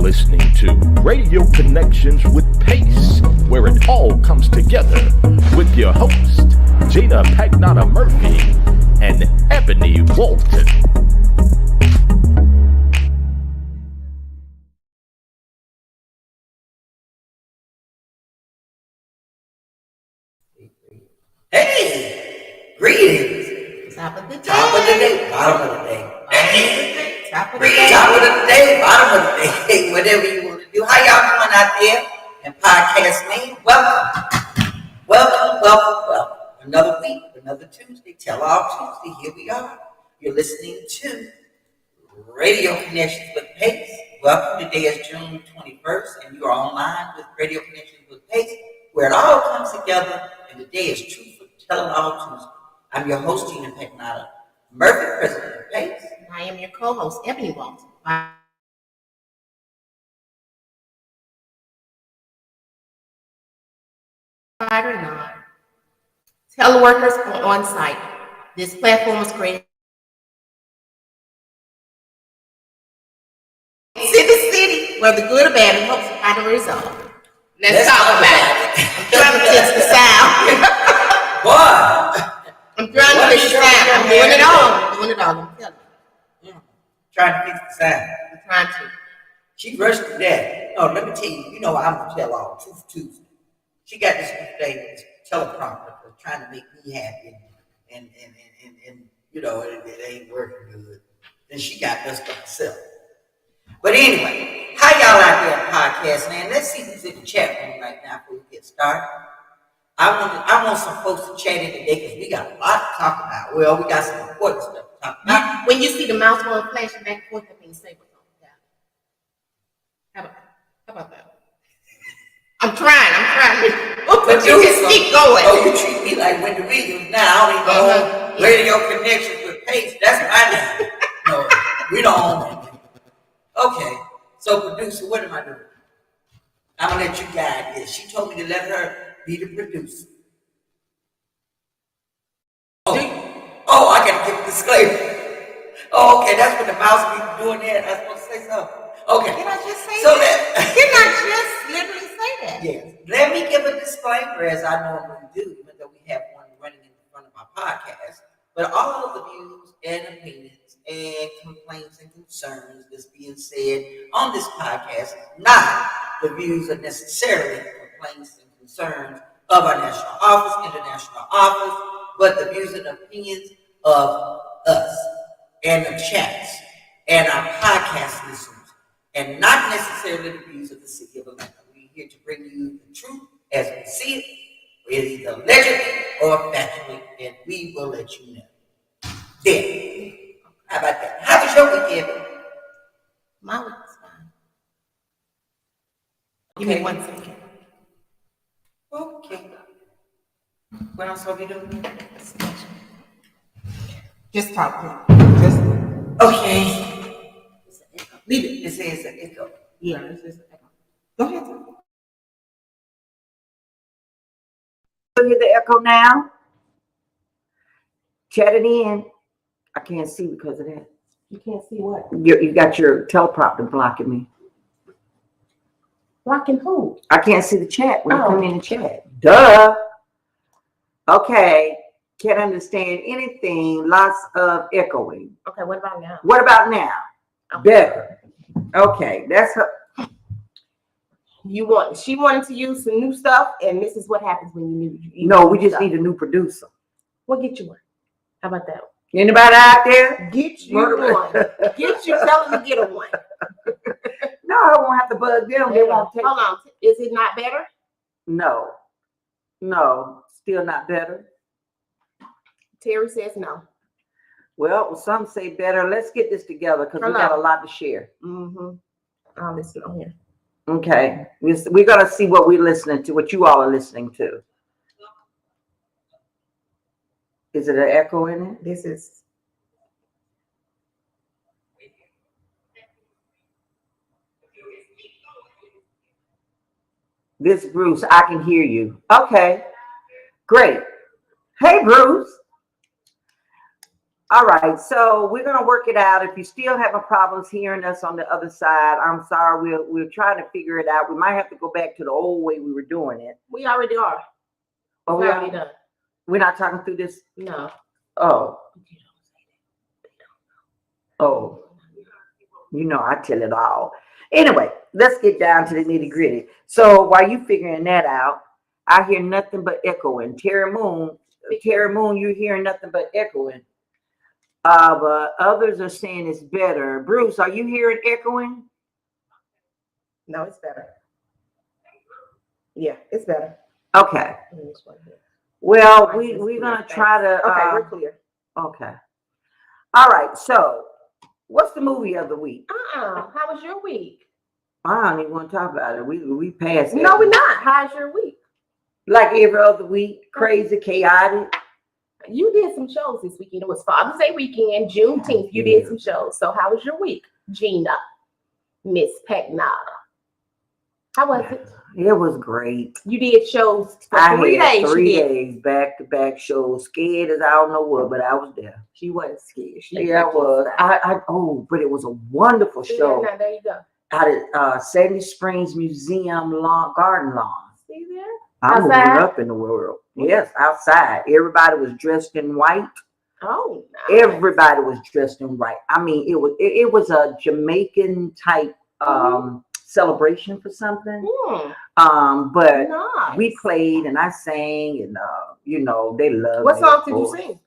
listening to Radio Connections with Pace, where it all comes together with your host, Gina Pagnata Murphy and Ebony Walton. Hey, greetings. Top of the day. Top of the day, bottom of the day. Top of the day. Top of the day, bottom of the day, whatever you want to do. How y'all doing out there in podcast land? Welcome. Another week, another Tuesday. Tell All Tuesday. Here we are. You're listening to Radio Connections with Pace. Welcome. Today is June 21st, and you are online with Radio Connections with Pace, where it all comes together. And today is Truthful Tuesday. I'm your host, Gina Pagnata Murphy, president of Pace. I am your co-host, Ebony Walton. Or not. Teleworkers are on site. This platform was created city, where the good or bad and hopes to find a result. Let's talk about it. I'm trying to fix the sound. What? I'm trying to fix the sound. I'm doing it all. I'm telling you. Trying to fix the sound. I'm trying to. She rushed to death. No, let me tell you, I'm going to tell all Truth Tuesday. She got this thing, this teleprompter, for trying to make me happy, and it ain't working good. Then she got dust by herself. But anyway, how y'all out there in podcast land? Let's see who's in the chat room right now before we get started. I want some folks to chat in today because we got a lot to talk about. Well, we got some important stuff to talk about. When you see the mouse going flashing back and forth, that means say what's on that. How about that? I'm trying. But you just keep going. Oh, you treat me like Wendy Williams now. I don't even know Radio Connections with Pace. That's my name. No, we don't own that name. Okay, so producer, what am I doing? I'm gonna let you guide this. She told me to let her be the producer. Oh, I gotta give a disclaimer. Oh, okay, that's what the mouse be doing there. I was supposed to say something. Okay. Did I just say so that? Didn't I just literally say that? Yes. Let me give a disclaimer as I normally do, even though we have one running in front of my podcast. But all of the views and opinions and complaints and concerns that's being said on this podcast is not the views of necessarily complaints and concerns of our national office, international office, but the views and opinions of us and the chats and our podcast listeners, and not necessarily the views of the city of Atlanta. We're here to bring you the truth as we see it, either allegedly or factually, and we will let you know. Then, how about that? How was your weekend? My week was fine. Give me 1 second. Okay. What else are we doing? Just talk. Okay. Leave it. It says an echo. Yeah, it's just an echo. Go ahead. You hear the echo now? Chat it in. I can't see because of that. You can't see what? You got your teleprompter blocking me. Blocking who? I can't see the chat when you come in the chat. Duh. Okay. Can't understand anything. Lots of echoing. Okay, what about now? What about now? Okay. Better. Okay, that's her. She wanted to use some new stuff, and this is what happens when you need. No, we just need a new producer. We'll get you one. How about that? Anybody out there? Get you one. Get you. Tell them to get a one. No, I won't have to bug them. They won't take. Hold on. Is it not better? No, still not better. Terry says no. Well, some say better. Let's get this together because we got a lot to share. Mm-hmm. I'll listen on here. Okay. We're going to see what we're listening to, what you all are listening to. Is it an echo in it? This is. This Bruce, I can hear you. Okay. Great. Hey, Bruce. All right, so we're gonna work it out. If you still having problems hearing us on the other side, I'm sorry. We're trying to figure it out. We might have to go back to the old way we were doing it. We already are. Oh, We we already are. done. We're not talking through this. No. Oh, oh. I tell it all. Anyway, let's get down to the nitty gritty. So while you figuring that out, I hear nothing but echoing. Terry Moon, you're hearing nothing but echoing. But others are saying it's better. Bruce, are you hearing echoing? No, it's better. Yeah, it's better. Okay. Well, we're gonna try to. Okay, we're clear. Okay. All right. So, what's the movie of the week? How was your week? I don't even want to talk about it. We passed it. No, we're not. How's your week? Like every other week, crazy, chaotic. You did some shows this weekend. It was Father's Day weekend, Juneteenth. You did some shows. So how was your week, Gina? Miss Pagnata? How was it? It was great. You did shows for I 3 had days. 3 days back-to-back shows. Scared as I don't know what, but I was there. She wasn't scared. Yeah, I was. But it was a wonderful show. Now, there you go. Out at Sandy Springs Museum Garden Lawn. See there? I'm moving Outside? up in the world. Yes, outside. Everybody was dressed in white. Oh, nice. Everybody was dressed in white. I mean, it was a Jamaican type celebration for something. But Nice. we played and I sang and they loved What me, song of did you course. sing?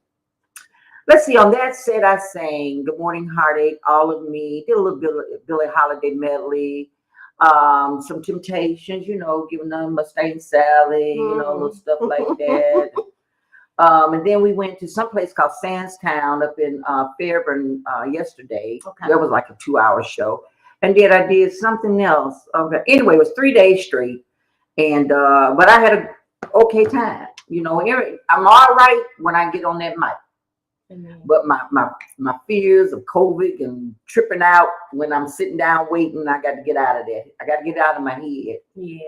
Let's see. On that set, I sang "Good Morning Heartache," "All of Me," did a little Billie Holiday medley, some Temptations, giving them Mustang Sally, little stuff like that. And then we went to some place called Sandstown up in Fairburn yesterday. Okay. That was like a 2-hour show. And then I did something else. Okay. Anyway, it was 3 days straight, and but I had a okay time. I'm all right when I get on that mic. But my fears of COVID and tripping out when I'm sitting down waiting, I got to get out of that. I got to get out of my head. Yeah,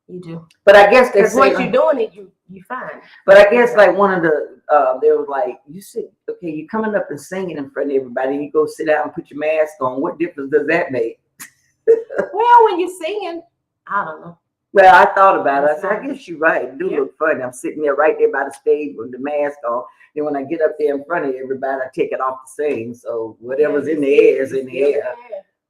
you do. But I guess they say once you're doing it, you fine. But I guess like one of the they was like, you sit, okay, you're coming up and singing in front of everybody, and you go sit down and put your mask on. What difference does that make? Well, when you're singing, I don't know. Well, I thought about it. I said, I guess you're right. It do look funny. I'm sitting there right there by the stage with the mask on. Then when I get up there in front of everybody, I take it off to sing. So whatever's in the air is in the air.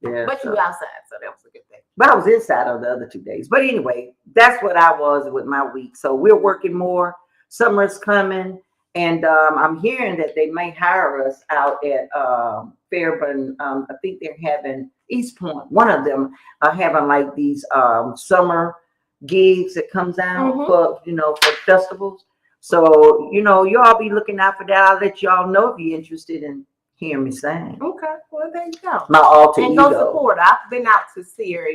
Yeah. But you were outside, so that was a good thing. But I was inside on the other 2 days. But anyway, that's what I was with my week. So we're working more. Summer's coming. And I'm hearing that they may hire us out at Fairburn. I think they're having East Point. One of them are having like these summer gigs that comes out for for festivals. So you all be looking out for that. I'll let y'all know if you're interested in hearing me sing. Okay, well there you go. My alter and ego. go support her. I've been out to see her,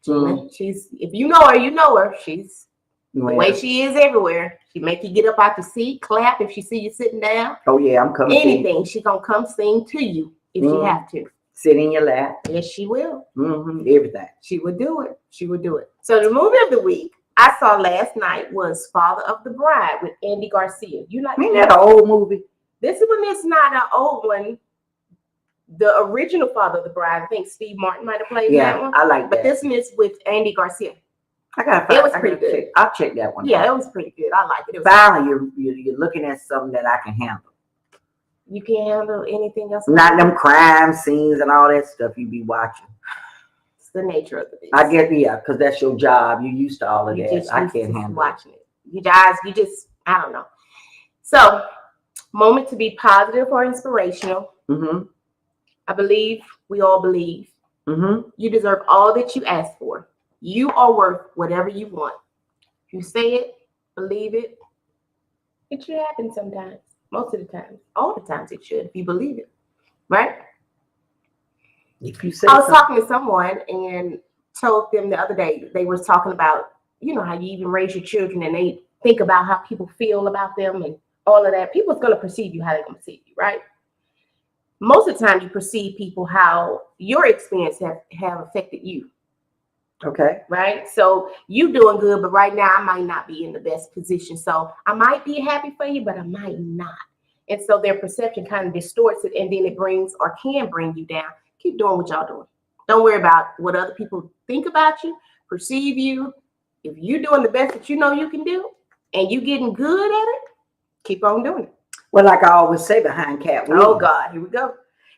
and she's, if you know her, you know her. She's the way she is everywhere. She make you get up out the seat, clap if she see you sitting down. Oh yeah, I'm coming. Anything, she gonna come sing to you if she have to. Sit in your lap. Yes, she will. Everything. She would do it. She would do it. So the movie of the week I saw last night was Father of the Bride with Andy Garcia. You like? Ain't that an old movie? This one is not an old one. The original Father of the Bride, I think Steve Martin might have played that one. I like that. But this one is with Andy Garcia. It was pretty good. I'll check that one. Yeah, it was pretty good. I like it. Finally, you're looking at something that I can handle. You can't handle anything else. Not them crime scenes and all that stuff you be watching. It's the nature of the beast. I get because that's your job. You're used to all of that. I can't handle watching it. You guys, I don't know. So, moment to be positive or inspirational. I believe we all believe. You deserve all that you ask for. You are worth whatever you want. If you say it, believe it, it should happen sometimes. Most of the time. All the times it should, if you believe it. Right? If you say I was talking to someone and told them the other day, they were talking about, how you even raise your children and they think about how people feel about them and all of that. People's going to perceive you how they're going to perceive you, right? Most of the time you perceive people how your experience have affected you. Okay. Right? So you doing good, but right now I might not be in the best position. So I might be happy for you, but I might not. And so their perception kind of distorts it, and then it brings or can bring you down. Keep doing what y'all doing. Don't worry about what other people think about you, perceive you. If you're doing the best that you know you can do, and you getting good at it, keep on doing it. Well, like I always say behind Cat Williams, Oh God, here we go.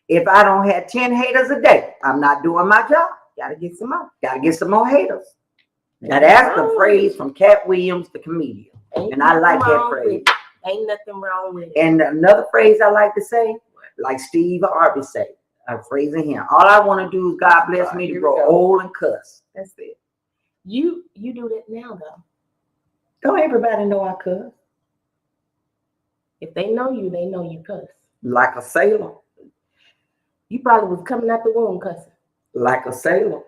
if I don't have 10 haters a day, I'm not doing my job. Gotta get some more. Gotta get some more haters. Now that's the phrase from Cat Williams, the comedian. And I like that phrase. Ain't nothing wrong with it. And another phrase I like to say, like Steve Harvey say, a phrase in here. All I want to do is God bless me to grow old and cuss. That's it. You do that now though. Don't everybody know I cuss? If they know you cuss. Like a sailor. You probably was coming out the womb cussing. Like a sailor.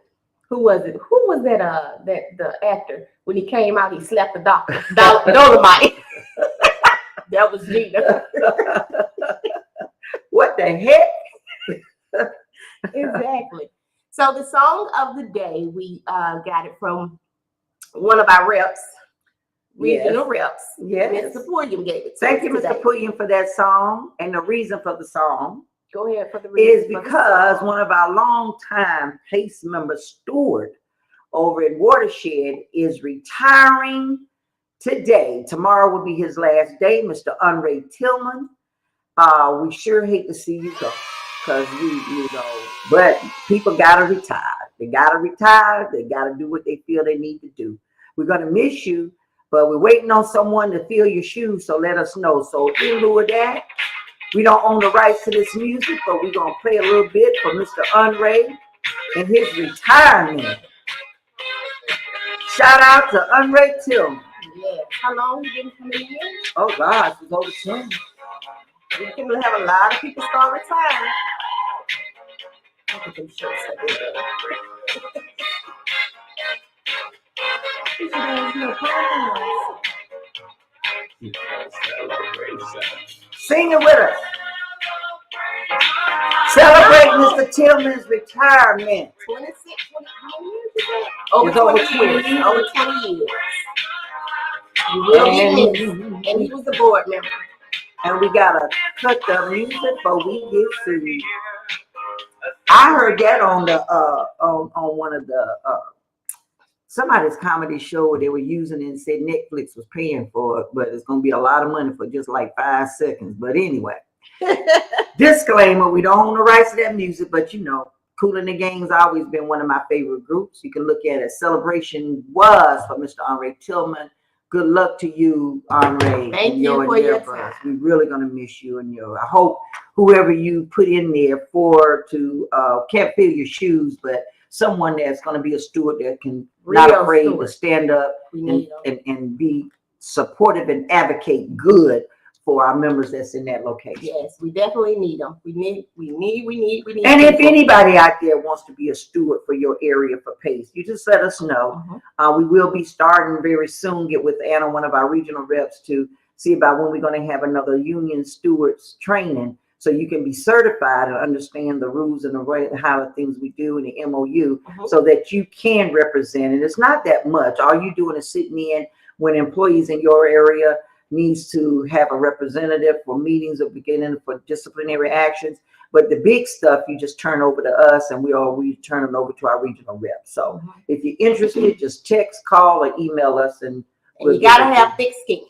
Who was it? Who was that? The actor when he came out, he slapped the doctor. Dolomite. That was Gina. What the heck? Exactly. So the song of the day, we got it from one of our reps, regional reps. Yes. Mr. Pulliam gave it. Thank you, Mr. Pulliam, for that song. And the reason for the song go ahead for the reason. Is because one of our longtime PACE members, Stewart, over at Watershed, is retiring today. Tomorrow will be his last day, Mr. Andre Tillman. We sure hate to see you go, because you know, but people gotta retire. They gotta retire. They gotta do what they feel they need to do. We're gonna miss you, but we're waiting on someone to fill your shoes. So let us know. So in lieu of that, we don't own the rights to this music, but we're gonna play a little bit for Mr. Andre and his retirement. Shout out to Andre Tillman. Yeah. How long you been coming in? Oh gosh, it's over 10. We can have a lot of people start retiring. Look at them shirts that they Sing it with us. Celebrate Mr. Tillman's retirement. 26, 20 years ago? Over 20 years. Over 20 years. You will be missed. And he was a board member. And we gotta cut the music before we get sued. I heard that on the on one of the somebody's comedy show where they were using it and said Netflix was paying for it, but it's gonna be a lot of money for just like 5 seconds. But anyway, disclaimer: we don't own the rights to that music, but you know, Kool and the Gang's always been one of my favorite groups. You can look at it. Celebration was for Mr. Andre Tillman. Good luck to you, Andre. Thank you for your time. We're really gonna miss you and your. I hope whoever you put in there can't fill your shoes, but someone that's gonna be a steward that can not afraid to stand up and be supportive and advocate good for our members that's in that location. Yes, we definitely need them. We need. And if anybody out there wants to be a steward for your area for PACE, you just let us know. We will be starting very soon. Get with Anna, one of our regional reps, to see about when we're going to have another union stewards training, so you can be certified and understand the rules and how the things we do in the MOU, so that you can represent. And it's not that much. All you doing is sitting in when employees in your area needs to have a representative for meetings of beginning for disciplinary actions. But the big stuff you just turn over to us, and we turn it over to our regional rep. So if you're interested, just text, call, or email us. And you gotta have thick skin.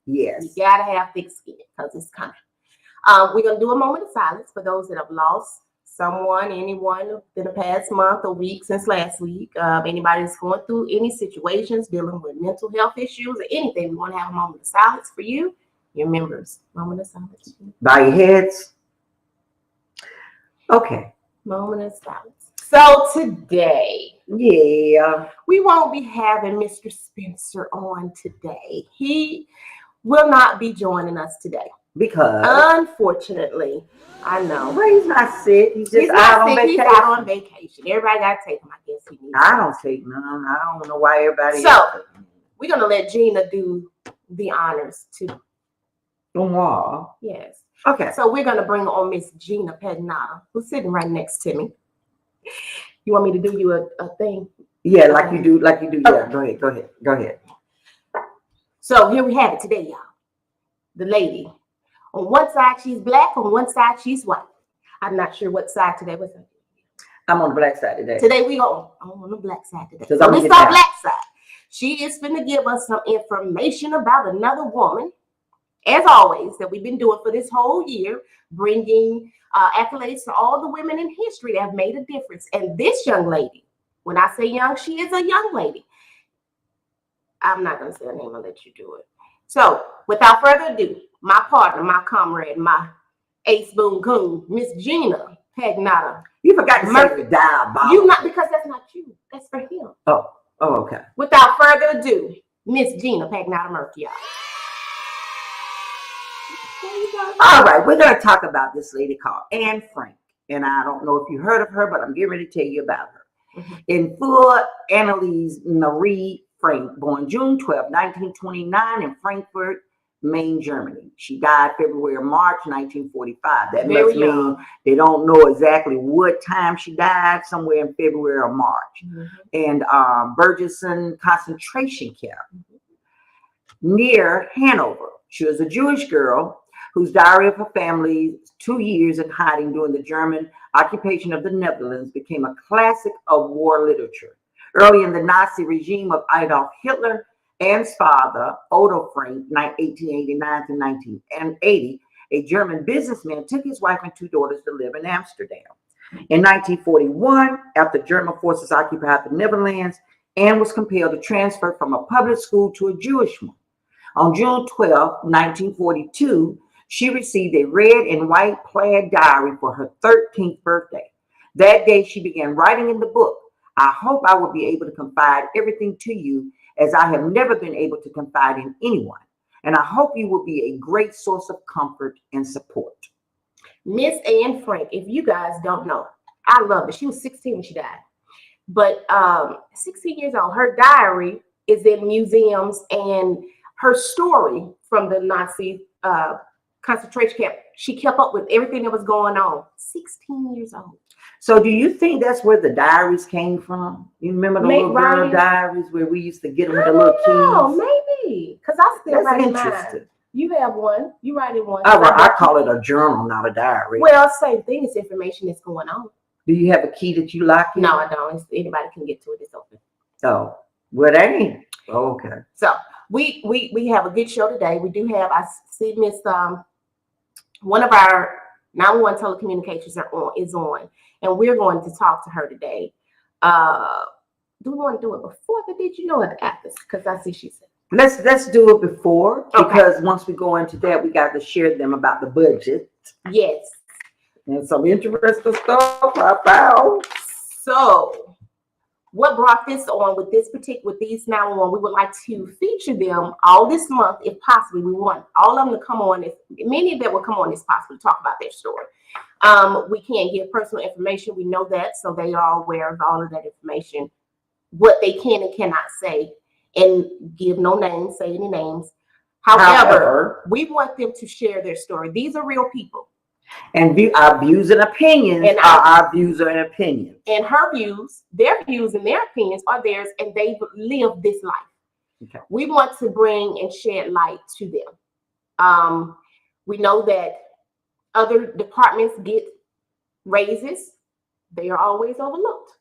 Yes, you gotta have thick skin because it's coming. We're gonna do a moment of silence for those that have lost anyone in the past month or week since last week. Anybody that's going through any situations dealing with mental health issues or anything, we want to have a moment of silence for you, your members. Moment of silence. Bow your heads. Okay. Moment of silence. So today, we won't be having Mr. Spencer on today. He will not be joining us today. Because unfortunately, I know. Well, he's not sick. He's out on vacation. He's out on vacation. Everybody got to take him. I guess he needs. I don't take none. I don't know why everybody. So we're gonna let Gina do the honors too. Wow. Yes. Okay. So we're gonna bring on Miss Gina Pednata, who's sitting right next to me. You want me to do you a thing? Yeah, like you do. Yeah. Go ahead. So here we have it today, y'all. The lady On one side, she's black. On one side, she's white. I'm not sure what side today was. I'm on the black side today. Today we go. I'm on the black side today. So I'm this is our black side. She is going to give us some information about another woman, as always, that we've been doing for this whole year, bringing accolades to all the women in history that have made a difference. And this young lady, when I say young, she is a young lady. I'm not going to say her name. I'll let you do it. So without further ado, my partner, my comrade, my ace boon coon, Miss Gina Pagnotta. You forgot to say the diabolical. You not, because that's not you. That's for him. Oh, okay. Without further ado, Miss Gina Pagnotta Murphy, y'all. All right, we're going to talk about this lady called Anne Frank. And I don't know if you heard of her, but I'm getting ready to tell you about her. Mm-hmm. In full, Annalise Marie Frank, born June 12, 1929 in Frankfurt, Maine, Germany. She died February or March 1945. That must mean they don't know exactly what time she died, somewhere in February or March. Mm-hmm. And Bergersen concentration camp near Hanover. She was a Jewish girl whose diary of her family's 2 years in hiding during the German occupation of the Netherlands became a classic of war literature. Early in the Nazi regime of Adolf Hitler, Anne's father, Otto Frank, 1889 to 1980, a German businessman, took his wife and 2 daughters to live in Amsterdam. In 1941, after German forces occupied the Netherlands, Anne was compelled to transfer from a public school to a Jewish one. On June 12, 1942, she received a red and white plaid diary for her 13th birthday. That day, she began writing in the book, "I hope I will be able to confide everything to you, as I have never been able to confide in anyone. And I hope you will be a great source of comfort and support." Miss Anne Frank, if you guys don't know, I love it. She was 16 when she died. But 16 years old, her diary is in museums, and her story from the Nazi concentration camp, she kept up with everything that was going on. 16 years old. So do you think that's where the diaries came from? You remember the little girl diaries where we used to get them with the little kids? Oh, maybe. Because I still That's write interesting. mine. You have one. You write in one. I call it a journal, not a diary. Well, same thing. It's information that's going on. Do you have a key that you lock in? No, I don't. Anybody can get to it. It's open. Oh, well, that ain't. Oh, okay. So we have a good show today. We do have, I see Miss one of our 911 telecommunications is on, and we're going to talk to her today. Do we want to do it before, but did you know it after? Because I see she said. Let's do it before, because once we go into that, we got to share them about the budget. Yes. And some interesting stuff I found. So what brought this on with these 911, we would like to feature them all this month, if possible. We want all of them to come on, many that will come on if possible, to talk about their story. We can't give personal information. We know that, so they are aware of all of that information, what they can and cannot say, and give no names, say any names. However, we want them to share their story. These are real people. And our views and opinions are our views and opinions. And her views, their views and their opinions are theirs, and they've lived this life. Okay. We want to bring and shed light to them. We know that other departments get raises. They are always overlooked.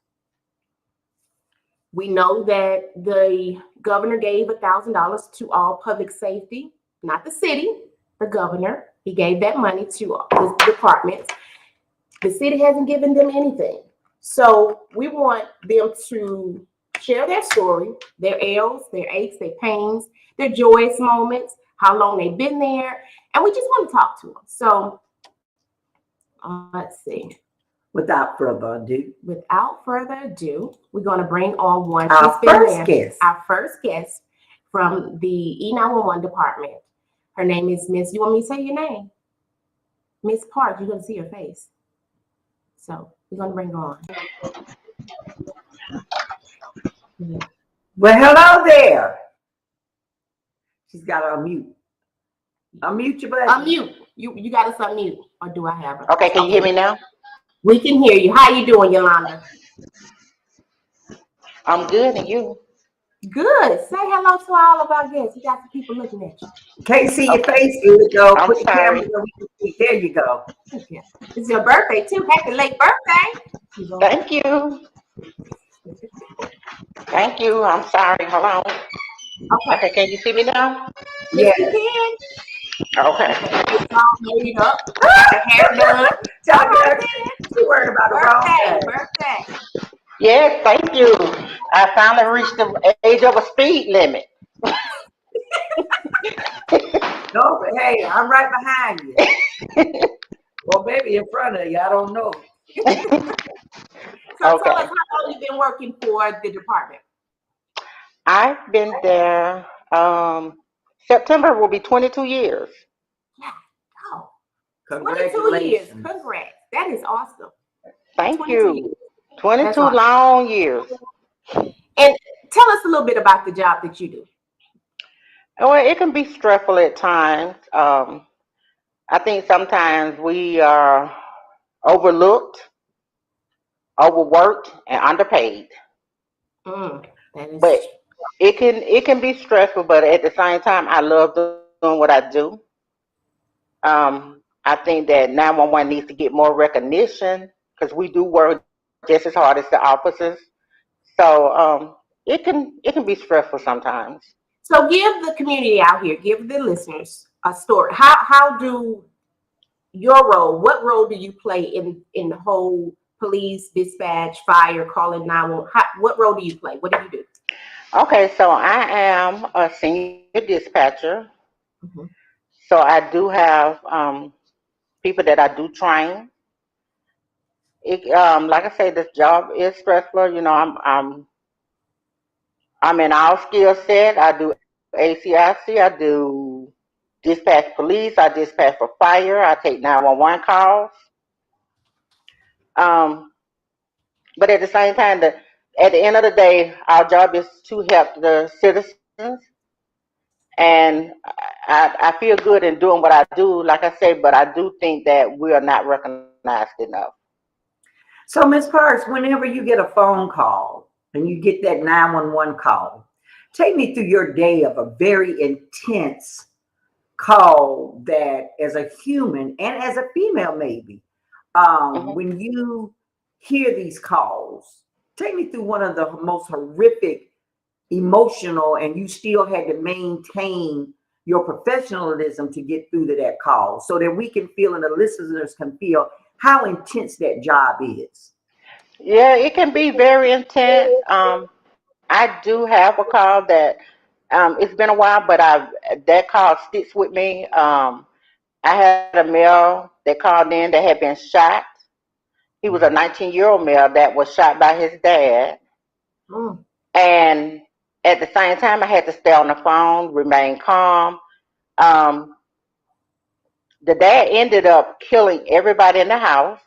We know that the governor gave $1,000 to all public safety, not the city, the governor. He gave that money to the departments. The city hasn't given them anything. So we want them to share their story, their ills, their aches, their pains, their joyous moments, how long they've been there. And we just want to talk to them. So let's see. Without further ado, we're going to bring on our first guest from the E911 department. Her name is Miss, you want me to say your name? Miss Park, you're going to see her face. So we're going to bring her on. Yeah. Well, hello there. She's got to unmute. Unmute your button. Unmute. You got us unmute, or do I have her? Okay, can you hear me now? We can hear you. How you doing, Yolanda? I'm good, and you? Good. Say hello to all of our guests. We got some people looking at you. Can't see your face good though. I'm Put the camera sorry. where we can see. There you go. Okay. It's your birthday too. Happy late birthday. Thank you. Thank you. I'm sorry. Hold on. Okay. Okay, can you see me now? Yes, Yes. we can. Okay. It's all made up. Got your hair done. Tell her she worried about the wrong thing. Birthday. Yes, thank you. I finally reached the age of a speed limit. No, but hey, I'm right behind you. Well, maybe in front of you. I don't know. So Okay. tell us how long you've been working for the department. I've been there. September will be 22 years. Yeah. Oh, 22 years. Congratulations. Congrats. That is awesome. Thank 22 years. you. 22 That's awesome. long years. And tell us a little bit about the job that you do. Well, it can be stressful at times. I think sometimes we are overlooked, overworked, and underpaid. That is But it can be stressful. But at the same time, I love doing what I do. I think that 911 needs to get more recognition because we do work just as hard as the officers. So it can be stressful sometimes. so. Give the community out here, give the listeners a story. How do your role? What role do you play in the whole police dispatch, fire, calling 911? What role do you play? What do you do? Okay, so I am a senior dispatcher. Mhm. So I do have people that I do train. Like I say, this job is stressful. I'm in all skill set. I do ACIC. I do dispatch police. I dispatch for fire. I take 911 calls. Um, but at the same time, at the end of the day, our job is to help the citizens, and I feel good in doing what I do. Like I say, but I do think that we are not recognized enough. So, Ms. Parks, whenever you get a phone call and you get that 911 call, take me through your day of a very intense call that as a human and as a female, maybe, Hmm. when you hear these calls, take me through one of the most horrific, emotional, and you still had to maintain your professionalism to get through to that call so that we can feel and the listeners can feel how intense that job is. Yeah, it can be very intense. I do have a call that it's been a while, but that call sticks with me. I had a male that called in that had been shot. He was a 19-year-old male that was shot by his dad, Mm. and at the same time, I had to stay on the phone, remain calm. Um, the dad ended up killing everybody in the house,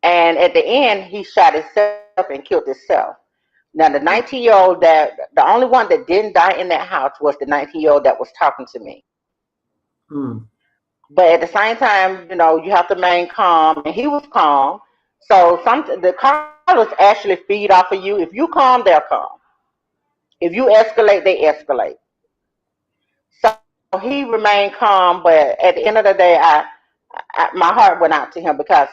and at the end, he shot himself and killed himself. Now, the 19-year-old the only one that didn't die in that house was the 19-year-old that was talking to me. Mm. But at the same time, you have to remain calm, and he was calm. So the callers actually feed off of you. If you calm, they're calm. If you escalate, they escalate. So he remained calm, but at the end of the day, my heart went out to him because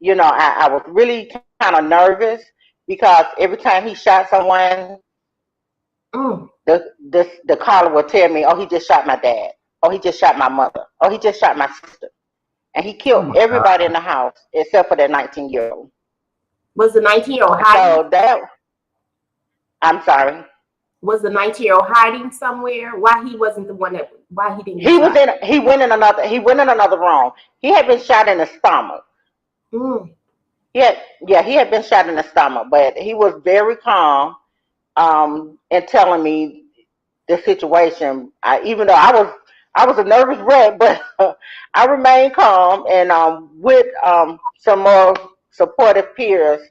I was really kind of nervous because every time he shot someone, Mm. the caller would tell me, "Oh, he just shot my dad. Oh, he just shot my mother. Oh, he just shot my sister." And he Oh killed my everybody in God. the house except for that 19-year-old. Was the 19-year-old hiding? So I'm sorry. Was the 19-year-old hiding somewhere? Why he wasn't the one why he didn't get He was shot? in. He went in another room. He had been shot in the stomach. Mm. He had been shot in the stomach, but he was very calm, in telling me the situation. Even though I was a nervous wreck, but I remained calm, and with some more supportive peers,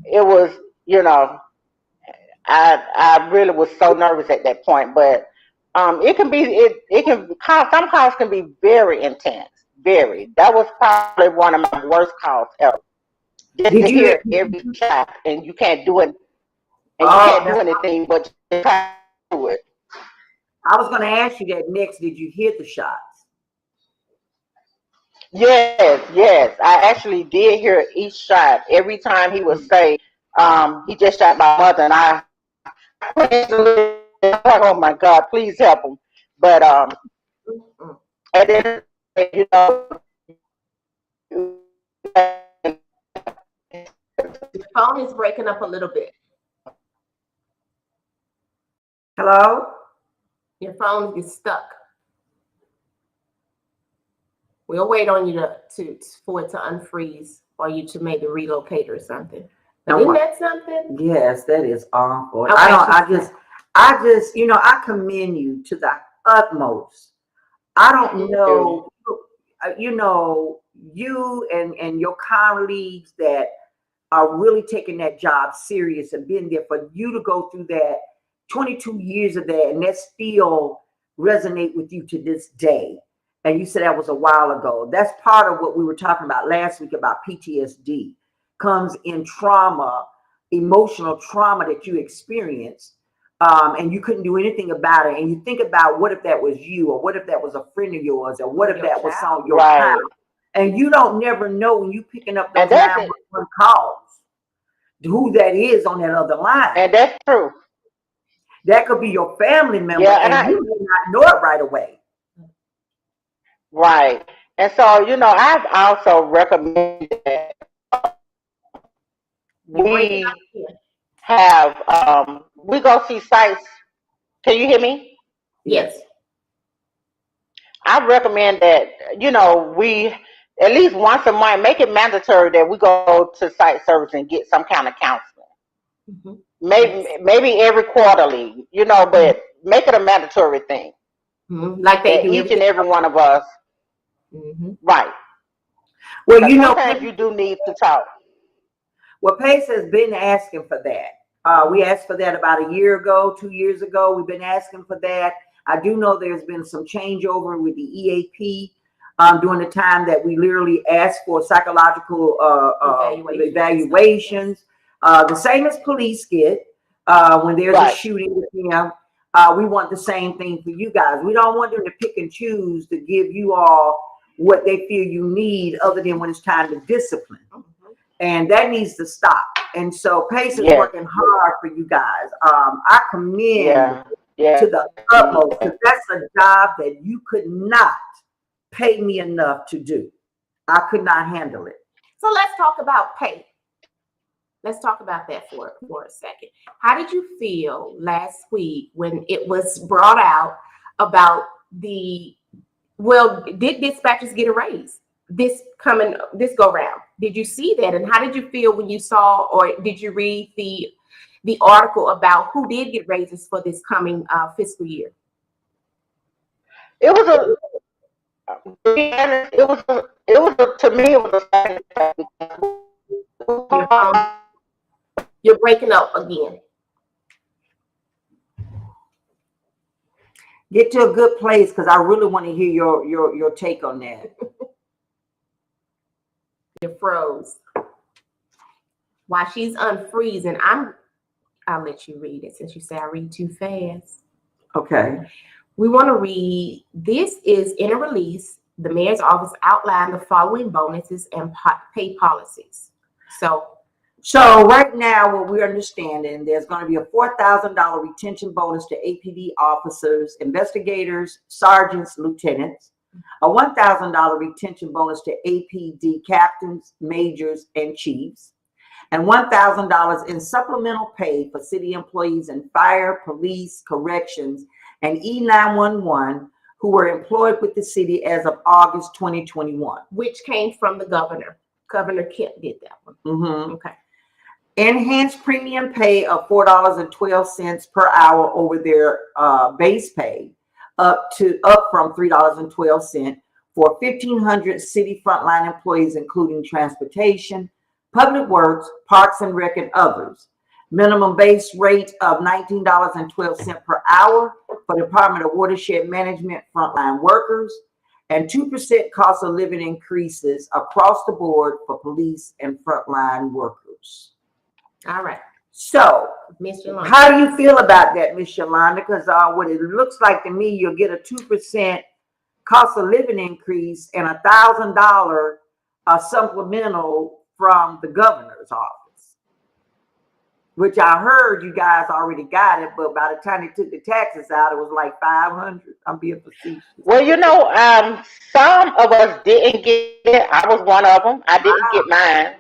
it was you know I really was so nervous at that point, but some calls can be very intense. Very. That was probably one of my worst calls ever. Just to Did you hear every shot and you can't do it. and you Oh, can't do anything but just try to do it. I was going to ask you that next. Did you hear the shots? Yes, yes. I actually did hear each shot. Every time he would say, he just shot my mother, and I like, oh my God, please help him. But at the end of the day, Your phone is breaking up a little bit. Hello? Your phone is stuck. We'll wait on you for it to unfreeze or you to maybe relocate or something. But isn't that something? Yes, that is awful. Okay, I just, I commend you to the utmost. I don't know, you and your colleagues that are really taking that job serious and being there, for you to go through that 22 years of that, and that still resonate with you to this day. And you said that was a while ago. That's part of what we were talking about last week about PTSD. Comes in trauma, emotional trauma that you experienced, and you couldn't do anything about it. And you think about, what if that was you, or what if that was a friend of yours, or what if that was some your child? And you don't never know when you picking up those 911 calls who that is on that other line. And that's true. That could be your family member, and you may not know it right away. Right. And so, I've also recommended that we have, we go see sites. Can you hear me? Yes. I recommend that, we at least once a month, make it mandatory that we go to site service and get some kind of counseling. Maybe every quarterly, but make it a mandatory thing. Like they do each and every one of us. Right. Well, sometimes you do need to talk. Well, Pace has been asking for that. We asked for that about a year ago, 2 years ago. We've been asking for that. I do know there's been some changeover with the EAP during the time that we literally asked for psychological evaluations. The same as police get when there's a shooting with them. We want the same thing for you guys. We don't want them to pick and choose to give you all what they feel you need, other than when it's time to discipline. And that needs to stop. And so Pace is working hard for you guys. I commend to the utmost, because that's a job that you could not pay me enough to do. I could not handle it. So let's talk about pay. Let's talk about that for a second. How did you feel last week when it was brought out about did dispatchers get a raise this go round? Did you see that? And how did you feel when you saw, or did you read the article about who did get raises for this coming fiscal year? To me, it was You're breaking up again. Get to a good place, because I really want to hear your take on that. You froze. While she's unfreezing, I'll let you read it, since you say I read too fast. Okay. We want to read, this is in a release. The mayor's office outlined the following bonuses and pay policies. So right now, what we're understanding, there's going to be a $4,000 retention bonus to APD officers, investigators, sergeants, lieutenants, a $1,000 retention bonus to APD captains, majors, and chiefs, and $1,000 in supplemental pay for city employees in fire, police, corrections, and E911 who were employed with the city as of August 2021. Which came from the governor. Governor Kemp did that one. Okay. Enhanced premium pay of $4.12 per hour over their base pay, up from $3.12 for 1,500 city frontline employees, including transportation, public works, parks and rec, and others. Minimum base rate of $19.12 per hour for Department of Watershed Management frontline workers, and 2% cost of living increases across the board for police and frontline workers. All right. So, Miss Yolanda. how do you feel about that, Miss Yolanda? Because what it looks like to me, you'll get a 2% cost of living increase and $1,000 supplemental from the governor's office, which I heard you guys already got it, but by the time they took the taxes out, it was like 500. I'm being facetious. Well, some of us didn't get it. I was one of them. I didn't get mine.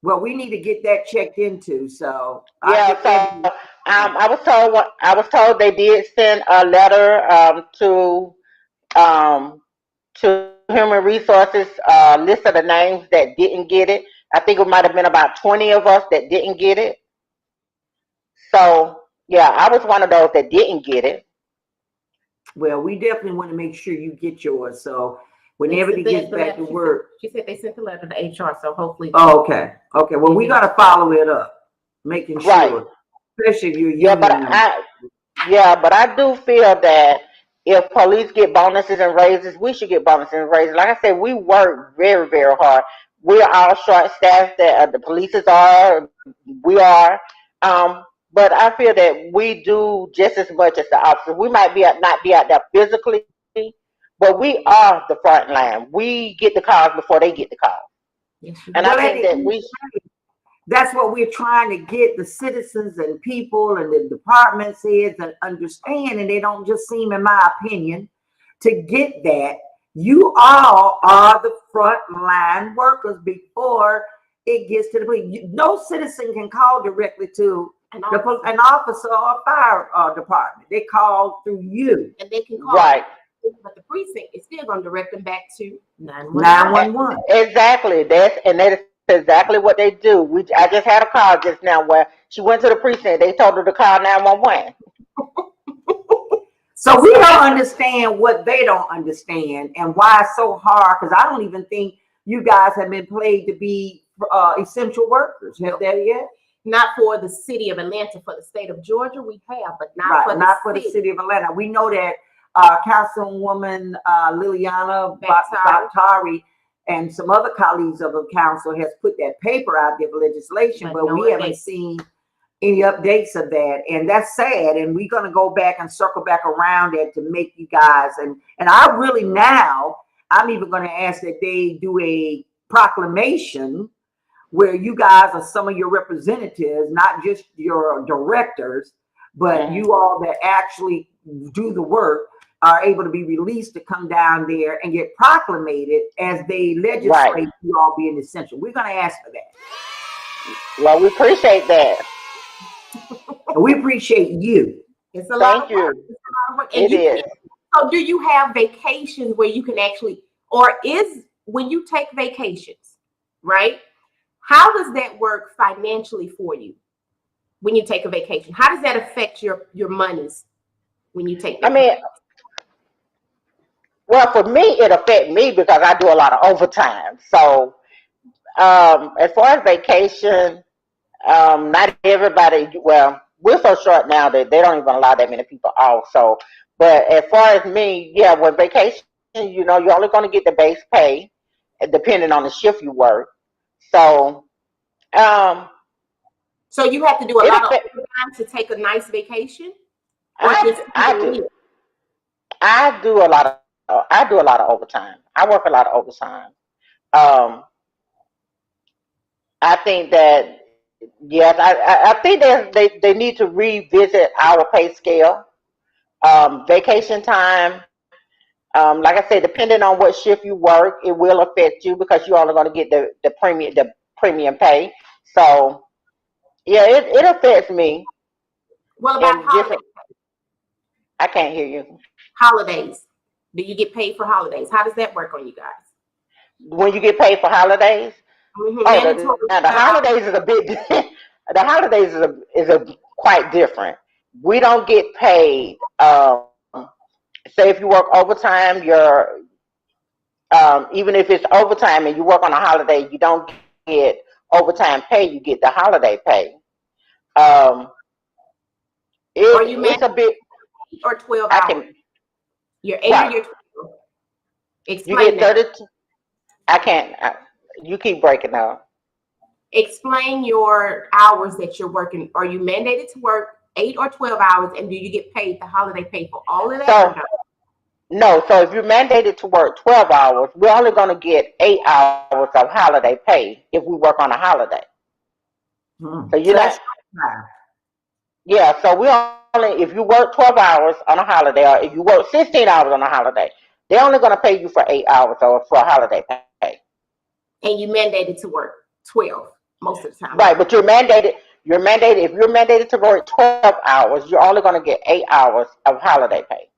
Well, we need to get that checked into. So Yeah, so I was told they did send a letter to Human Resources, list of the names that didn't get it. I think it might have been about 20 of us that didn't get it. So yeah, I was one of those that didn't get it. Well, we definitely want to make sure you get yours. So whenever he gets back to work. She said they sent the letter to HR, so hopefully. Oh, okay. Okay. Well, we got to follow it up, making sure, right. Especially if you're but I do feel that if police get bonuses and raises, we should get bonuses and raises. Like I said, we work very, very hard. We're all short staffed. That the police are. We are. But I feel that we do just as much as the officers. We might not be out there physically, but we are the front line. We get the calls before they get the calls. Yes, and I think that that's what we're trying to get the citizens and people and the department heads and understand, and they don't just seem, in my opinion, to get that you all are the front line workers before it gets to the police. No citizen can call directly to an officer or fire department. They call through you. And they can call. Right. But the precinct is still going to direct them back to 911. Exactly. That is exactly what they do. I just had a call just now where she went to the precinct. They told her to call 911. So we don't understand what they don't understand and why it's so hard, because I don't even think you guys have been paid to be essential workers. Have that yet? Not for the city of Atlanta. For the state of Georgia, we have, but not for the city of Atlanta. We know that Councilwoman Liliana Bakhtari and some other colleagues of the council has put that paper out there for legislation, but we haven't seen any updates of that, and that's sad. And we're going to go back and circle back around it to make you guys, and I really I'm even going to ask that they do a proclamation where you guys are some of your representatives, not just your directors, but you all that actually do the work are able to be released to come down there and get proclamated as they legislate you all being essential. We're going to ask for that. Well, we appreciate that. We appreciate you. It's a lot of work. It's a lot of work. It is. So do you have vacations where you can actually, when you take vacations, right? How does that work financially for you when you take a vacation? How does that affect your monies when you take vacation? Well, for me, it affects me because I do a lot of overtime. So as far as vacation, not everybody, well, we're so short now that they don't even allow that many people off. So, but as far as me, with vacation, you're only going to get the base pay depending on the shift you work. So, so you have to do a lot of overtime to take a nice vacation? I do a lot of overtime. I work a lot of overtime. I think that, yes, I think they need to revisit our pay scale. Vacation time, like I said, depending on what shift you work, it will affect you because you're only going to get the premium pay. So, yeah, it affects me. What about holidays? I can't hear you. Holidays. Do you get paid for holidays? How does that work on you guys? When you get paid for holidays? Mm-hmm. The holidays is a bit. The holidays is a quite different. We don't get paid. Say if you work overtime, even if it's overtime and you work on a holiday, you don't get overtime pay. You get the holiday pay. It's a bit. 8 or 12 hours. You're 8 or you're 12. Explain you get 32. I can't. You keep breaking up. Explain your hours that you're working. Are you mandated to work 8 or 12 hours, and do you get paid the holiday pay for all of that? So no, so if you're mandated to work 12 hours, we're only going to get 8 hours of holiday pay if we work on a holiday. So you're So not, that's fine. yeah, so we only, if you work 12 hours on a holiday, or if you work 16 hours on a holiday, they're only going to pay you for 8 hours or for holiday pay. And you mandated to work 12 most of the time. Right, but if you're mandated to work 12 hours, you're only going to get 8 hours of holiday pay.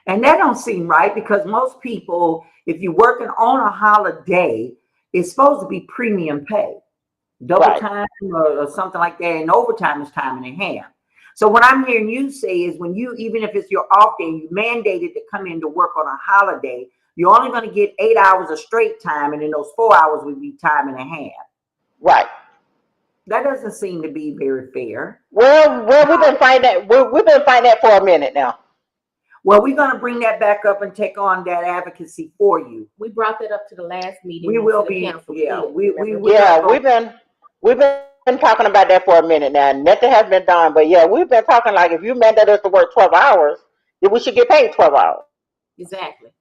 And that don't seem right, because most people, if you're working on a holiday, it's supposed to be premium pay, double Right. time or something like that. And overtime is time and a half. So what I'm hearing you say is, when you, even if it's your off day, you mandated to come in to work on a holiday, you're only going to get 8 hours of straight time, and then those 4 hours would be time and a half. Right. That doesn't seem to be very fair. Well, we've been fighting that. We've been fighting that for a minute now. Well, we're going to bring that back up and take on that advocacy for you. We brought that up to the last meeting. We will be, yeah, We've been talking about that for a minute now. Nothing has been done, but yeah, we've been talking like, if you mandate us to work 12 hours, then we should get paid 12 hours. Exactly.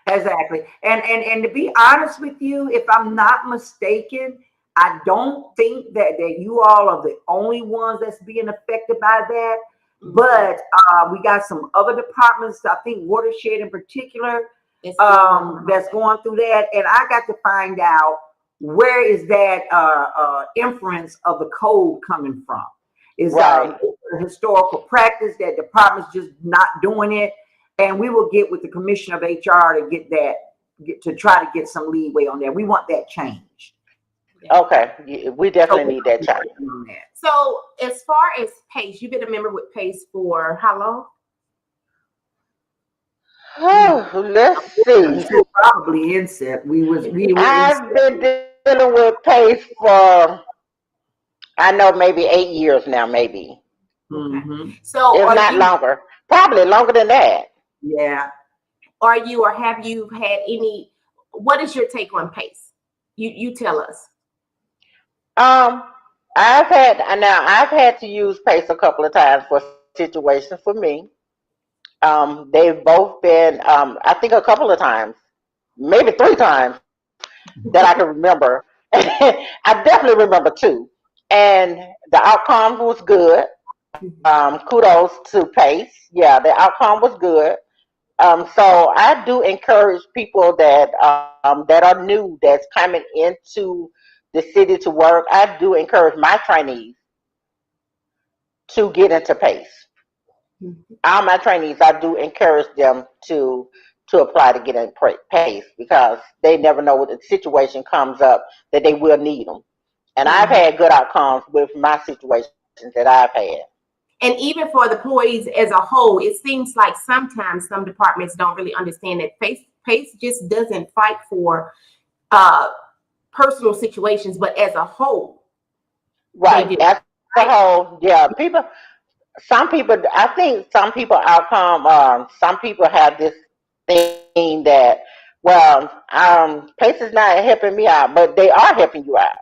Exactly. And to be honest with you, if I'm not mistaken, I don't think that you all are the only ones that's being affected by that. But we got some other departments, I think Watershed in particular, that's going through that. And I got to find out, where is that inference of the code coming from? Is Right. Historical practice that departments just not doing it? And we will get with the Commissioner of HR to to try to get some leeway on that. We want that changed. Okay, we definitely need that change. So as far as PACE, you've been a member with PACE for how long? Oh, let's see. Probably inset. I've been dealing with PACE for, I know, maybe 8 years now, maybe. Mm-hmm. So if not longer, probably longer than that. Yeah. Are you, or have you had any? What is your take on PACE? You tell us. I've had to use PACE a couple of times for situations for me. They've both been, I think, a couple of times, maybe 3 times that I can remember. I definitely remember 2, and the outcome was good. Kudos to PACE. Yeah, the outcome was good. So I do encourage people that are new, that's coming into the city to work. I do encourage my trainees to get into PACE. All my trainees, I do encourage them to apply to get in PACE, because they never know what the situation comes up that they will need them. And I've had good outcomes with my situations that I've had. And even for the employees as a whole, it seems like sometimes some departments don't really understand that PACE just doesn't fight for personal situations, but as a whole. Right. As a whole, yeah. Some people, I think some people outcome, some people have this thing that, well, PACE is not helping me out, but they are helping you out.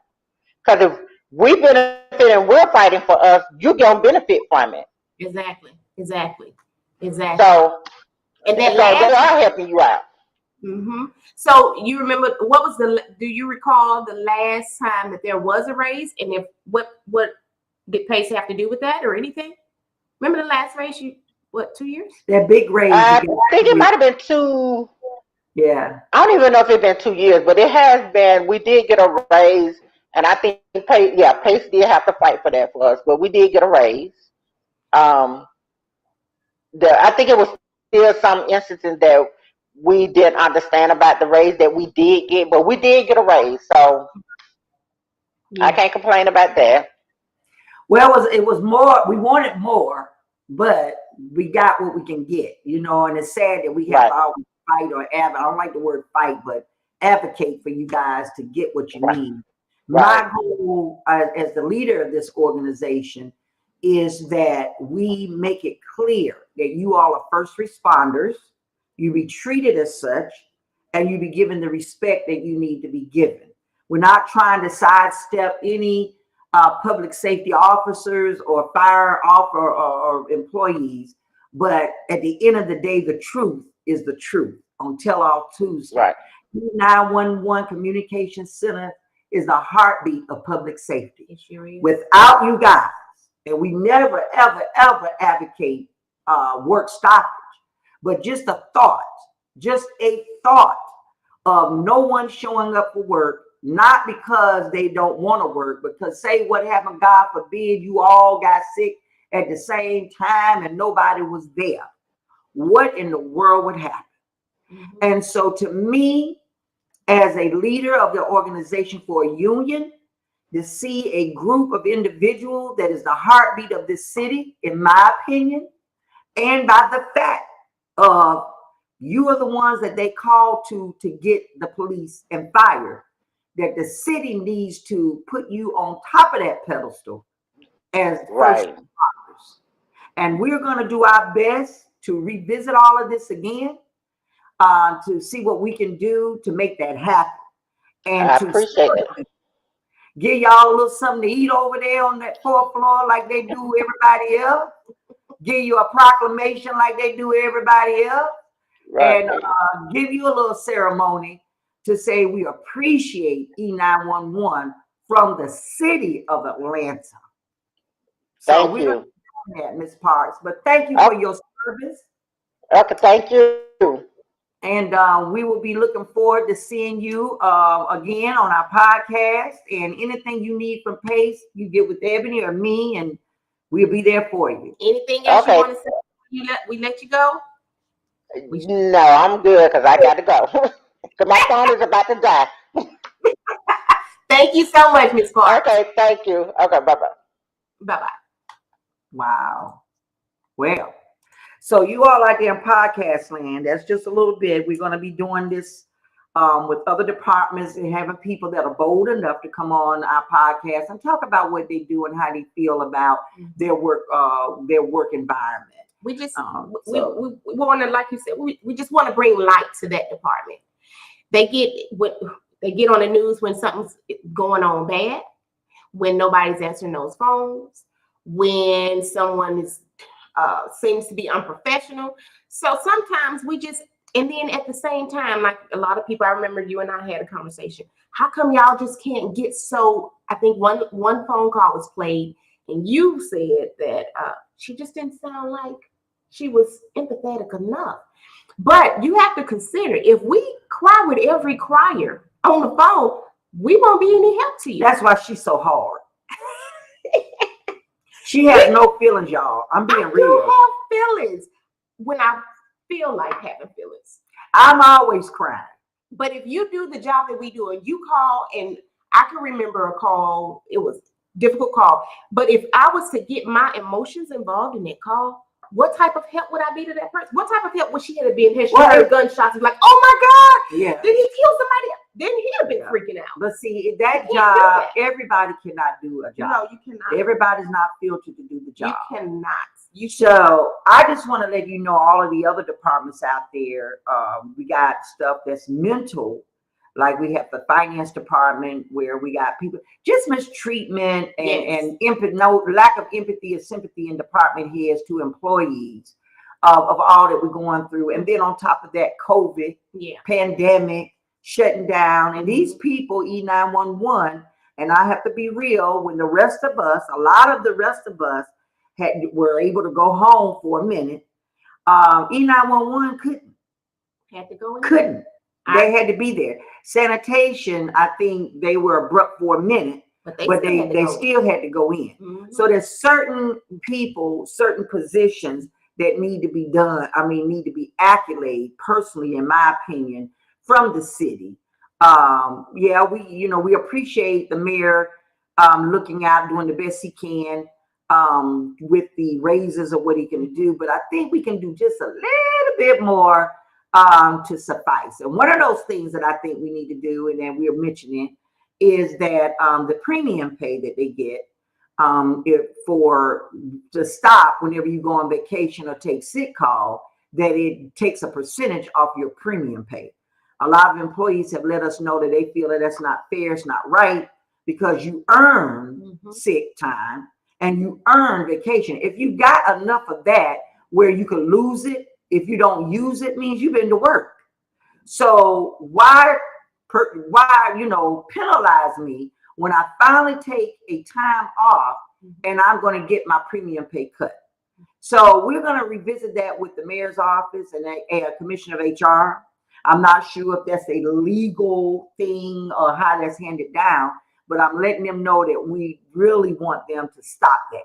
Because if we benefit and we're fighting for us, you're going to benefit from it. Exactly. So, and they are helping you out. Mm-hmm. So you remember, do you recall the last time that there was a raise, and if what did PACE have to do with that or anything? Remember the last raise, 2 years? That big raise. I think it might have been 2. Yeah. I don't even know if it's been 2 years, but it has been. We did get a raise, and I think PACE did have to fight for that for us, but we did get a raise. I think it was still some instances that we didn't understand about the raise that we did get, but we did get a raise, so I can't complain about that. Well, it was more. We wanted more, but we got what we can get, and it's sad that we have to always fight or I don't like the word fight, but advocate for you guys to get what you need. My goal as the leader of this organization is that we make it clear that you all are first responders, you be treated as such, and you be given the respect that you need to be given. We're not trying to sidestep any public safety officers or fire off or employees. But at the end of the day, the truth is the truth on Tell All Tuesday. Right. 911 Communication Center is the heartbeat of public safety. It sure is. Without you guys, and we never, ever, ever advocate work stoppage, but just a thought of no one showing up for work, not because they don't want to work, because say what happened, God forbid, you all got sick at the same time and nobody was there. What in the world would happen? Mm-hmm. And so to me, as a leader of the organization for a union, to see a group of individuals that is the heartbeat of this city, in my opinion, and by the fact of you are the ones that they call to get the police and fire, that the city needs to put you on top of that pedestal as first responders. And we're going to do our best to revisit all of this again, to see what we can do to make that happen. And I appreciate it. Give y'all a little something to eat over there on that 4th floor like they do everybody else. Give you a proclamation like they do everybody else. Right. And give you a little ceremony to say we appreciate E911 from the city of Atlanta. So thank you. That, Ms. Parks. But thank you for your service. Okay, thank you. And we will be looking forward to seeing you again on our podcast. And anything you need from Pace, you get with Ebony or me, and we'll be there for you. Anything else you want to say? We let you go? No, I'm good because I got to go. Because my phone is about to die. Thank you so much, Ms. Parks. Okay, thank you. Okay, bye-bye. Bye-bye. Wow. Well, so you all out there in podcast land, that's just a little bit. We're going to be doing this with other departments and having people that are bold enough to come on our podcast and talk about what they do and how they feel about their work environment. We just we want to, like you said, we just want to bring light to that department. They get on the news when something's going on bad, when nobody's answering those phones, when someone is seems to be unprofessional. So sometimes we just, and then at the same time, like a lot of people, I remember you and I had a conversation. How come y'all just can't get so? I think one phone call was played, and you said that she just didn't sound like she was empathetic enough. But you have to consider, if we cry with every crier on the phone, we won't be any help to you. That's why she's so hard. She has no feelings, y'all. I'm being real. I do have feelings when I feel like having feelings. I'm always crying. But if you do the job that we do and you call, and I can remember a call, it was a difficult call. But if I was to get my emotions involved in that call, what type of help would I be to that person? What type of help would she have been? Had she heard gunshots and like, oh my God, yeah, did he kill somebody? Then he'd have been freaking out. But see, that job, everybody cannot do a job. No, you cannot. Everybody's not filtered to do the job. You cannot. So I just want to let you know, all of the other departments out there, we got stuff that's mental. Like we have the finance department where we got people just mistreatment and lack of empathy or sympathy in department heads to employees of all that we're going through. And then on top of that, COVID, pandemic, shutting down. And these people, E911, and I have to be real, when the rest of us, a lot of the rest of us were able to go home for a minute, E911 couldn't. Had to go in. Couldn't. They had to be there. Sanitation, I think they were abrupt for a minute, but they still had to go in. Mm-hmm. So there's certain people, certain positions that need to be done. I mean, need to be accoladed personally, in my opinion, from the city. We appreciate the mayor looking out, doing the best he can with the raises of what he can do. But I think we can do just a little bit more to suffice. And one of those things that I think we need to do, and then we're mentioning, is that the premium pay that they get to stop whenever you go on vacation or take sick call, that it takes a percentage off your premium pay. a lot of employees have let us know that they feel that that's not fair, it's not right, because you earn sick time and you earn vacation. If you got enough of that where you can lose it, if you don't use it, means you've been to work. So why penalize me when I finally take a time off and I'm going to get my premium pay cut? So we're going to revisit that with the mayor's office and a commissioner of HR. I'm not sure if that's a legal thing or how that's handed down, but I'm letting them know that we really want them to stop that.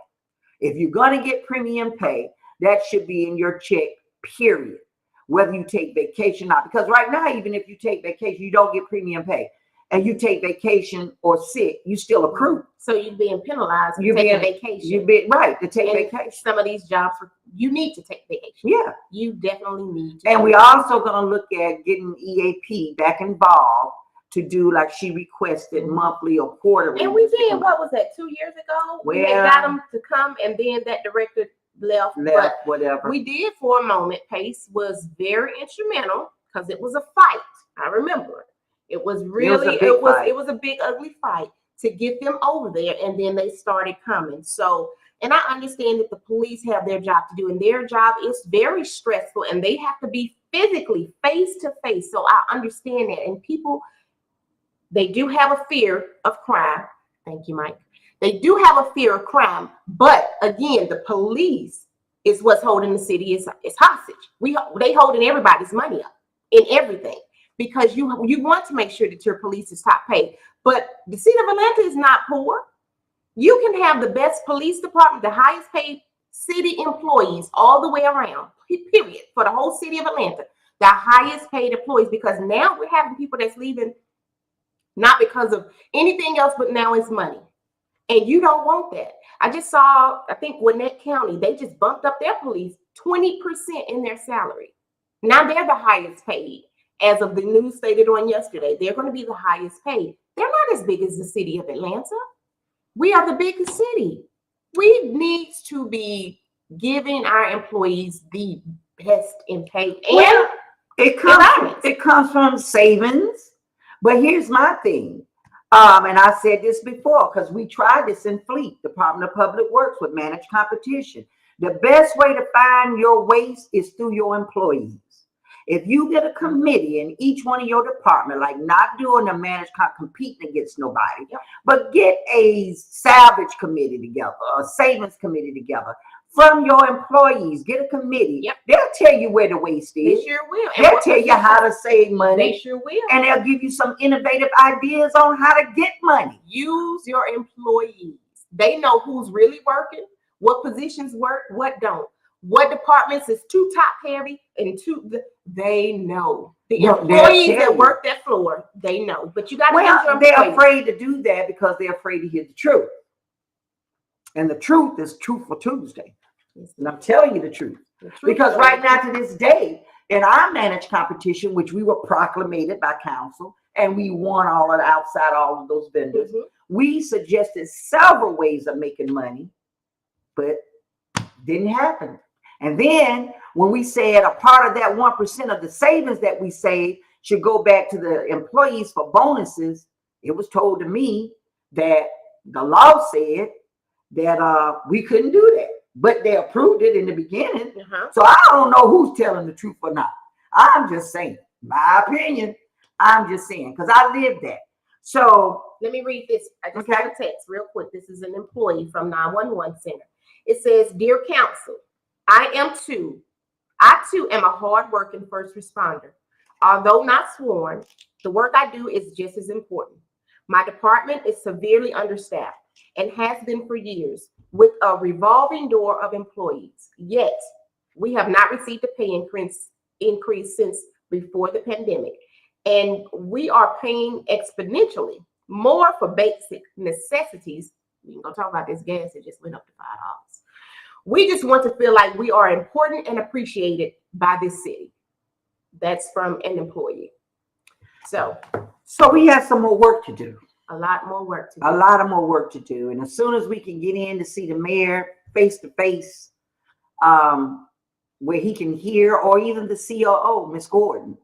If you're going to get premium pay, that should be in your check, period. Whether you take vacation or not. Because right now, even if you take vacation, you don't get premium pay. And you take vacation or sick, you still accrue. So you're being penalized for taking vacation. You're being right to take vacation. Some of these jobs, you need to take vacation. Yeah. You definitely need to. And we're also going to look at getting EAP back involved to do like she requested monthly or quarterly. And we did, what was that, 2 years ago? Well, we had got them to come and then that director left, whatever. We did for a moment. Pace was very instrumental because it was a fight. I remember it was really it was a big ugly fight to get them over there, and then they started coming. So, and I understand that the police have their job to do, and their job is very stressful, and they have to be physically face to face. So I understand that, and people, they do have a fear of crime. Thank you, Mike. They do have a fear of crime, but again, the police is what's holding the city is hostage. They holding everybody's money up in everything because you want to make sure that your police is top paid. But the city of Atlanta is not poor. You can have the best police department, the highest paid city employees all the way around, period, for the whole city of Atlanta, the highest paid employees, because now we're having people that's leaving not because of anything else, but now it's money. And you don't want that. I just saw, I think Gwinnett County, they just bumped up their police 20% in their salary. Now they're the highest paid. As of the news stated on yesterday, they're going to be the highest paid. They're not as big as the city of Atlanta. We are the biggest city. We need to be giving our employees the best in pay. And it comes from savings. But here's my thing. And I said this before, because we tried this in Fleet, Department of Public Works with managed competition. The best way to find your waste is through your employees. If you get a committee in each one of your department, like not doing a managed competing against nobody, but get a salvage committee together, a savings committee together from your employees. Get a committee. They'll tell you where the waste is. They sure will. They'll tell you how to save money. They sure will. And they'll give you some innovative ideas on how to get money. Use your employees. They know who's really working, what positions work, what don't. What departments is too top heavy and they know. The employees that work that floor, they know. But you got to use your employees. They're afraid to do that because they're afraid to hear the truth. And the truth is Truthful Tuesday. And I'm telling you the truth. Because right now to this day, in our managed competition, which we were proclamated by council, and we won all of those vendors, we suggested several ways of making money, but didn't happen. And then when we said a part of that 1% of the savings that we saved should go back to the employees for bonuses, it was told to me that the law said that we couldn't do that. But they approved it in the beginning. So I don't know who's telling the truth or not. I'm just saying, my opinion. I'm just saying, because I lived that. So let me read this. I just got a text real quick. This is an employee from 911 Center. It says, "Dear Council, I too am a hardworking first responder. Although not sworn, the work I do is just as important. My department is severely understaffed and has been for years, with a revolving door of employees. Yet, we have not received a pay increase since before the pandemic. And we are paying exponentially more for basic necessities." We can go talk about this gas. It just went up to $5. "We just want to feel like we are important and appreciated by this city." That's from an employee. So we have some more work to do. A lot more work to do. A lot of more work to do. And as soon as we can get in to see the mayor face to face, where he can hear, or even the COO, Ms. Gordon,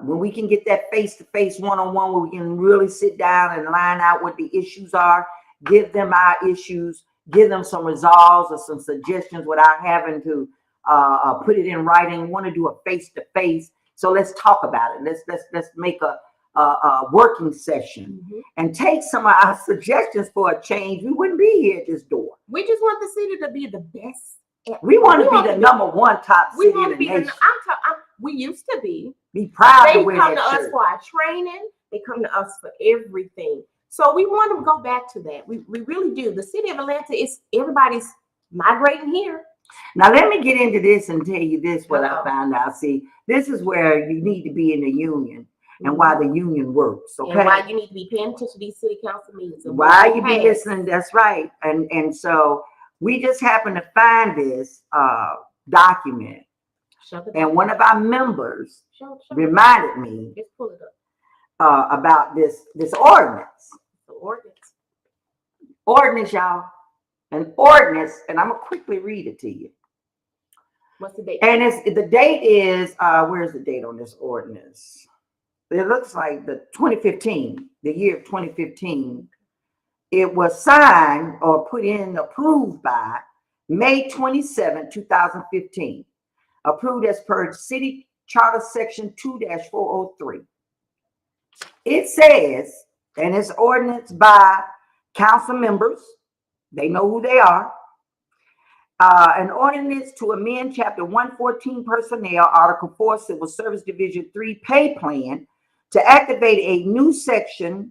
when we can get that face-to-face one-on-one where we can really sit down and line out what the issues are, give them our issues, give them some resolves or some suggestions without having to put it in writing. We want to do a face-to-face. So let's talk about it. Let's make a working session and take some of our suggestions for a change. We wouldn't be here at this door. We just want the city to be the best. We want to be the number one top city in the nation. We used to be. Be proud They to wear come that to shirt. us for our training. They come to us for everything. So we want to go back to that. We really do. The city of Atlanta is everybody's migrating here. Now let me get into this and tell you this, what I found out. See, this is where you need to be in the union and why the union works. Okay. And why you need to be paying attention to these city council meetings. And why you be listening? That's right. And so we just happened to find this document. And one of our members reminded me about this ordinance. Ordinance, y'all. An ordinance, and I'm gonna quickly read it to you. What's the date? And the date is where's the date on this ordinance? It looks like the 2015, the year of 2015. It was signed or put in, approved by May 27, 2015. Approved as per City Charter Section 2-403. It says, and it's ordinance by council members. They know who they are. An ordinance to amend Chapter 114 Personnel, Article 4, Civil Service Division 3 Pay Plan to activate a new section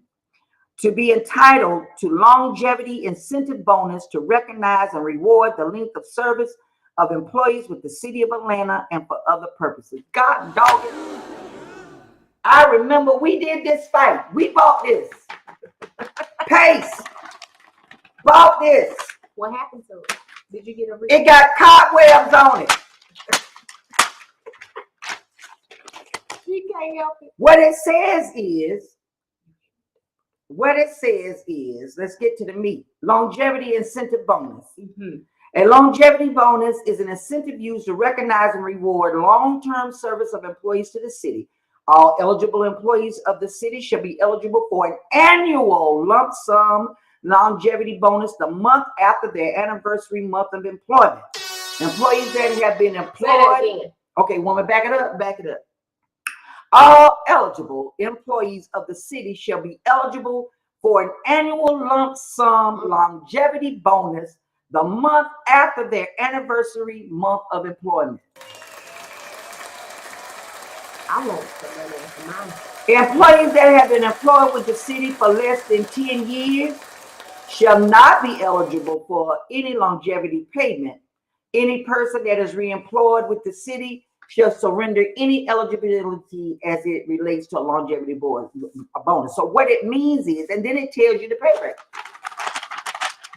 to be entitled to Longevity Incentive Bonus to recognize and reward the length of service of employees with the City of Atlanta and for other purposes. God dog it. I remember we did this fight. We bought this. Pace. Bought this. What happened to it? Did you get a It got cobwebs on it. You can't help it. What it says is, let's get to the meat. Longevity incentive bonus. A longevity bonus is an incentive used to recognize and reward long-term service of employees to the city. All eligible employees of the city shall be eligible for an annual lump sum longevity bonus the month after their anniversary month of employment. Employees that have been employed. Okay, woman, back it up. All eligible employees of the city shall be eligible for an annual lump sum longevity bonus the month after their anniversary month of employment. I want some money for mine. Employees that have been employed with the city for less than 10 years shall not be eligible for any longevity payment. Any person that is reemployed with the city shall surrender any eligibility as it relates to a longevity bonus. So what it means is, and then it tells you the pay rate.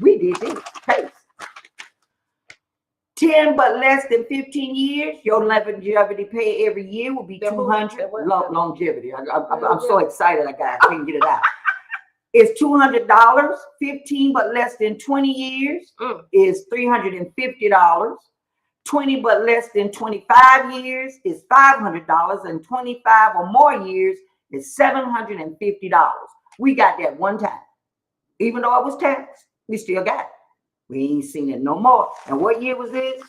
We did this. Pace. 10 but less than 15 years, your longevity pay every year will be 200. Longevity. I'm so excited. I can't get it out. It's $200. 15 but less than 20 years is $350. 20 but less than 25 years is $500, and 25 or more years is $750. We got that one time. Even though it was taxed, we still got it. We ain't seen it no more. And what year was this?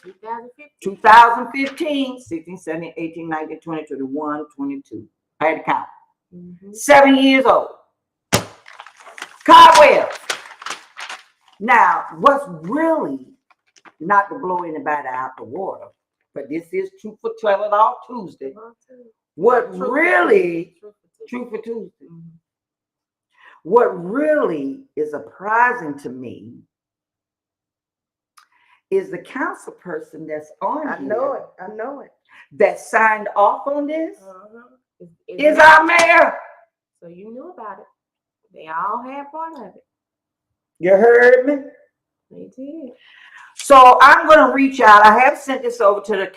2015. 16, 17, 18, 19, 20, 21, 22. I had to count. 7 years old. Cobweb. Now, what's really, not to blow anybody out the water, but this is Truthful Tuesday. What really, Truthful Tuesday. What really is surprising to me is the council person that's on I know it. that signed off on this is our mayor. So you knew about it. They all had part of it. You heard me? They did. So I'm going to reach out. I have sent this over to the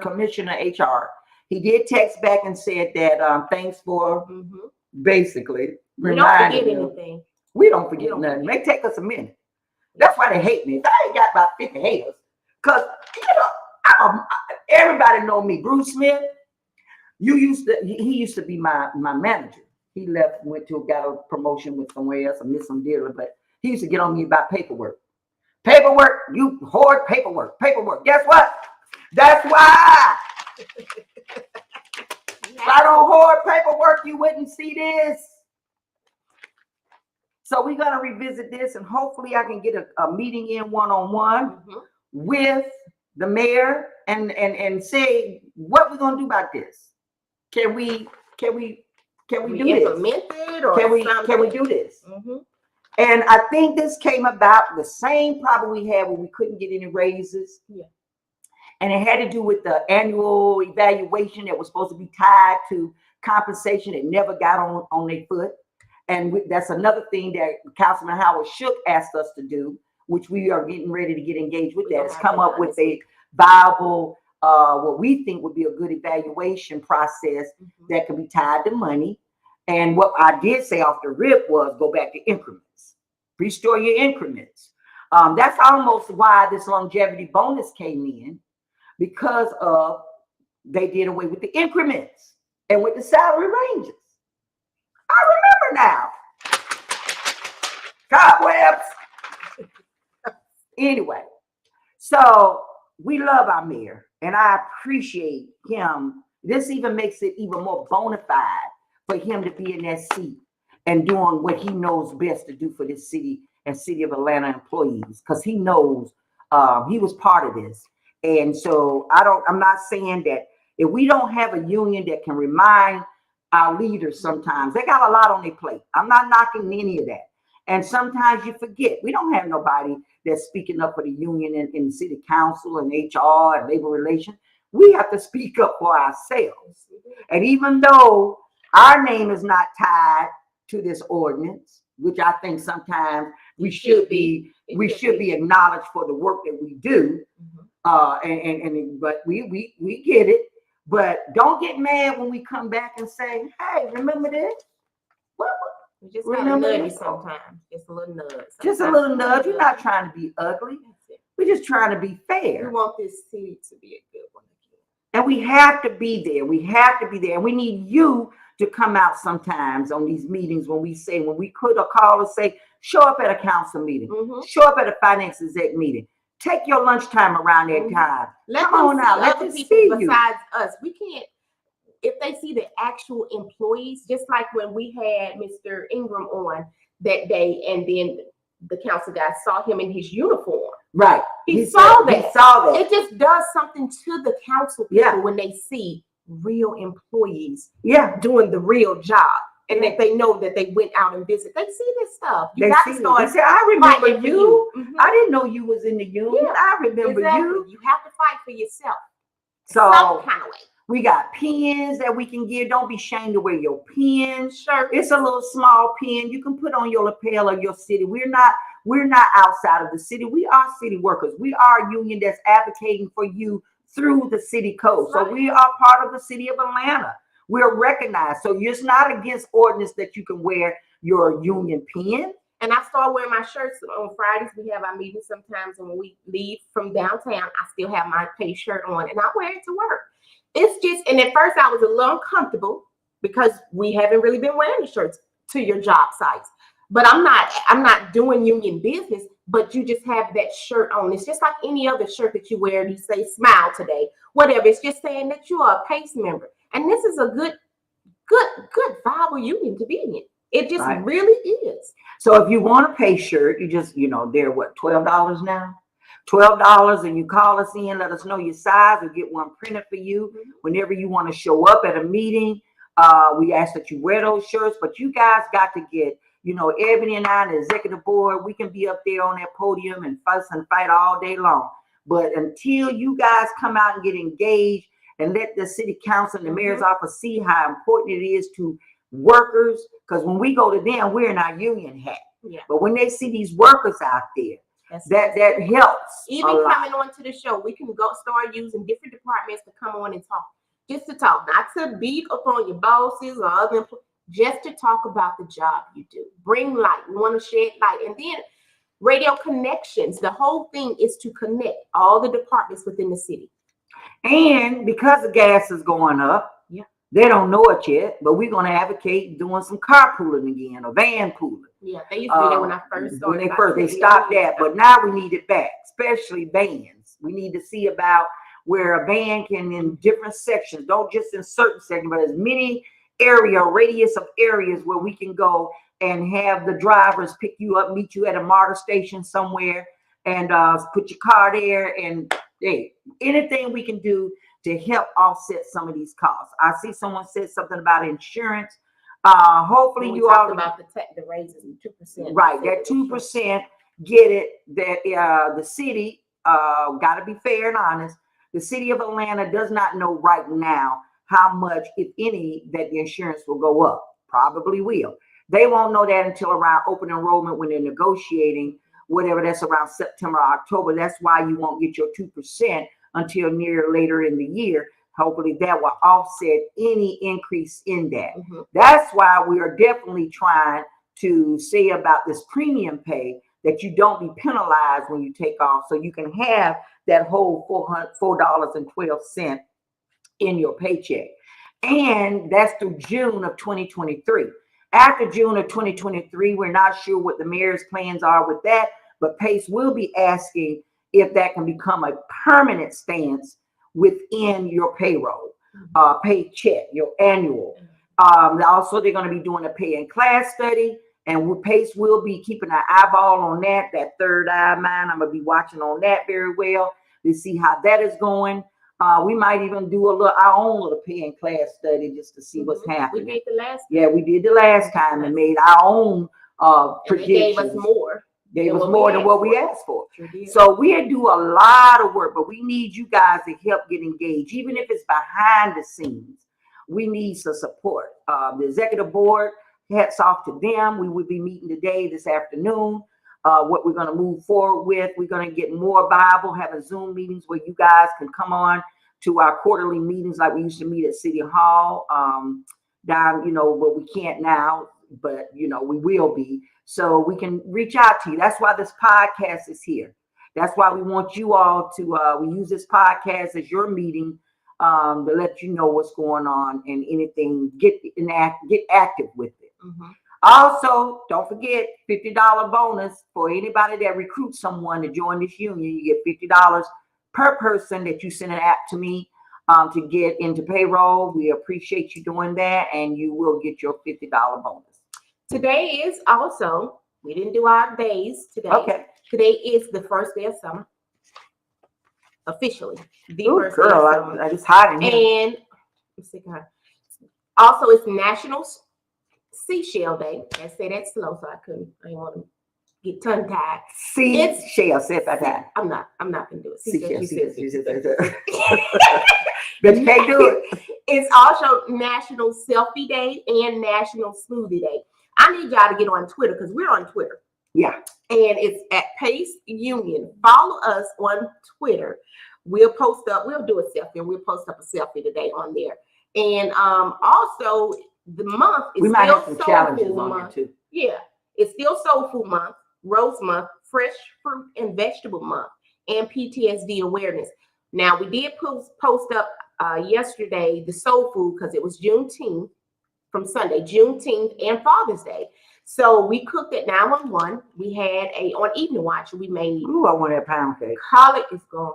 Commissioner HR. He did text back and said that thanks for basically reminding me. Anything. We don't forget nothing. It may take us a minute. That's why they hate me. I ain't got about 50 haters. Because, Everybody know me. Bruce Smith, he used to be my manager. He left, got a promotion with somewhere else. I miss him dearly, but he used to get on me about paperwork. Paperwork, you hoard paperwork. Guess what? That's why. If I don't hoard paperwork, you wouldn't see this. So we're gonna revisit this, and hopefully I can get a meeting in one-on-one with the mayor and say what we're gonna do about this. Can we do this? Implement it, or can we do this? And I think this came about the same problem we had when we couldn't get any raises. Yeah. And it had to do with the annual evaluation that was supposed to be tied to compensation that never got on their foot. And that's another thing that Councilman Howard Shook asked us to do, which we are getting ready to get engaged with. That is come up with a viable, what we think would be a good evaluation process that could be tied to money. And what I did say off the rip was go back to increments, restore your increments. That's almost why this longevity bonus came in, because of they did away with the increments and with the salary ranges. I remember now. Cobwebs. Anyway, so we love our mayor, and I appreciate him. This even makes it even more bona fide for him to be in that seat and doing what he knows best to do for this city and City of Atlanta employees, because he knows he was part of this. And so I'm not saying that if we don't have a union that can remind our leaders, sometimes they got a lot on their plate. I'm not knocking any of that. And sometimes you forget. We don't have nobody that's speaking up for the union in the city council and HR and labor relations. We have to speak up for ourselves. And even though our name is not tied to this ordinance, which I think sometimes we should be acknowledged for the work that we do. But we get it. But don't get mad when we come back and say, hey, remember this? What? We just remember nudge sometimes. Just a little nudge. Sometimes. Just a little nudge. We're not trying to be ugly. We're just trying to be fair. We want this city to be a good one again. And we have to be there. We have to be there. And we need you to come out sometimes on these meetings when we could call and say, show up at a council meeting. Show up at a finance exec meeting. Take your lunchtime around that time. Come on out. Let them see you. Besides us, we can't. If they see the actual employees, just like when we had Mr. Ingram on that day, and then the council guys saw him in his uniform. Right. He saw that. He saw that. It just does something to the council people when they see real employees doing the real job. And that they know that they went out and visited. They see this stuff. They say, I remember you. I didn't know you was in the union. I remember you. You have to fight for yourself. So some kind of way. We got pens that we can give. Don't be ashamed to wear your pen. Sure. It's a little small pen you can put on your lapel of your city. We're not outside of the city. We are city workers. We are a union that's advocating for you through the city code. Right. So we are part of the city of Atlanta. We're recognized. So it's not against ordinance that you can wear your union pen. And I start wearing my shirts on Fridays. We have our meetings sometimes, and when we leave from downtown, I still have my pay shirt on, and I wear it to work. It's just, and at first I was a little uncomfortable because we haven't really been wearing the shirts to your job sites. But I'm not doing union business, but you just have that shirt on. It's just like any other shirt that you wear. You say smile today, whatever. It's just saying that you are a PACE member. And this is a good, viable union to be in. It just really is. So if you want a PACE shirt, you just, they're what, $12 now? $12, and you call us in, let us know your size. We'll get one printed for you. Whenever you want to show up at a meeting, we ask that you wear those shirts. But you guys got to get, Ebony and I, the executive board, we can be up there on that podium and fuss and fight all day long. But until you guys come out and get engaged and let the city council and the mayor's office see how important it is to workers, because when we go to them, we're in our union hat. Yeah. But when they see these workers out there, that helps. Even coming on to the show, we can go start using different departments to come on and talk. Just to talk, not to beat up on your bosses or other employees, just to talk about the job you do. Bring light. We want to shed light. And then radio connections. The whole thing is to connect all the departments within the city. And because the gas is going up, Yeah. they don't know it yet, but we're going to advocate doing some carpooling again, or van pooling. Yeah, they used to do that when I first started. They stopped that, but now we need it back, especially vans. We need to see about where a van can in different sections, don't just in certain sections, but as many radius of areas where we can go and have the drivers pick you up, meet you at a MARTA station somewhere, and put your car there, and hey, anything we can do to help offset some of these costs. I see someone said something about insurance. Hopefully we you talked all about the raises and 2%. right, that 2%, get it, that the city got to be fair and honest. The city of Atlanta does not know right now how much, if any, that the insurance will go up. Probably will. They won't know that until around open enrollment when they're negotiating, whatever that's around September, October. That's why you won't get your 2% until later in the year. Hopefully that will offset any increase in that. That's why we are definitely trying to say about this premium pay, that you don't be penalized when you take off, so you can have that whole $4.12 in your paycheck. And that's through June of 2023. After June of 2023, we're not sure what the mayor's plans are with that, but Pace will be asking if that can become a permanent stance within your payroll, paycheck, your annual. Also, they're going to be doing a pay in class study, and Pace will be keeping an eyeball on that third eye of mine. I'm going to be watching on that very well to see how that is going. We might even do our own little pay in class study just to see what's happening. We did the last time. Yeah, we did the last time and made our own projections. They gave us more. Gave us more than what we asked for. Sure did. So we do a lot of work, but we need you guys to help get engaged, even if it's behind the scenes. We need some support. The executive board, hats off to them. We will be meeting today, this afternoon. What we're going to move forward with. We're going to get more Bible, having Zoom meetings where you guys can come on to our quarterly meetings like we used to meet at City Hall. Down, but we can't now, but we will be. So we can reach out to you. That's why this podcast is here. That's why we want you all to, we use this podcast as your meeting to let you know what's going on and anything, get active with it. Also, don't forget $50 bonus for anybody that recruits someone to join this union. You get $50 per person that you send an app to me to get into payroll. We appreciate you doing that, and you will get your $50 bonus. Today is also, we didn't do our days today. Okay. Today is the first day of summer. Officially. The first day of summer. It's hot in here. And also it's National Seashell Day. I say that slow, so I didn't want to get tongue tied. Seashell, say it like that. I'm not gonna do it. Seashell. But you can't do it. It's also National Selfie Day and National Smoothie Day. I need y'all to get on Twitter because we're on Twitter. Yeah. And it's at Pace Union. Follow us on Twitter. We'll do a selfie, and we'll post up a selfie today on there. And also the month is we might still have some Soul challenges Food on Month. there too. Yeah, it's still Soul Food Month, Rose Month, Fresh Fruit and Vegetable Month, and PTSD awareness. Now we did post up yesterday the soul food because it was Juneteenth from Sunday, Juneteenth and Father's Day. So we cooked at 911. We had on Evening Watch. We made. Ooh, I want that pound cake. Collard is gone.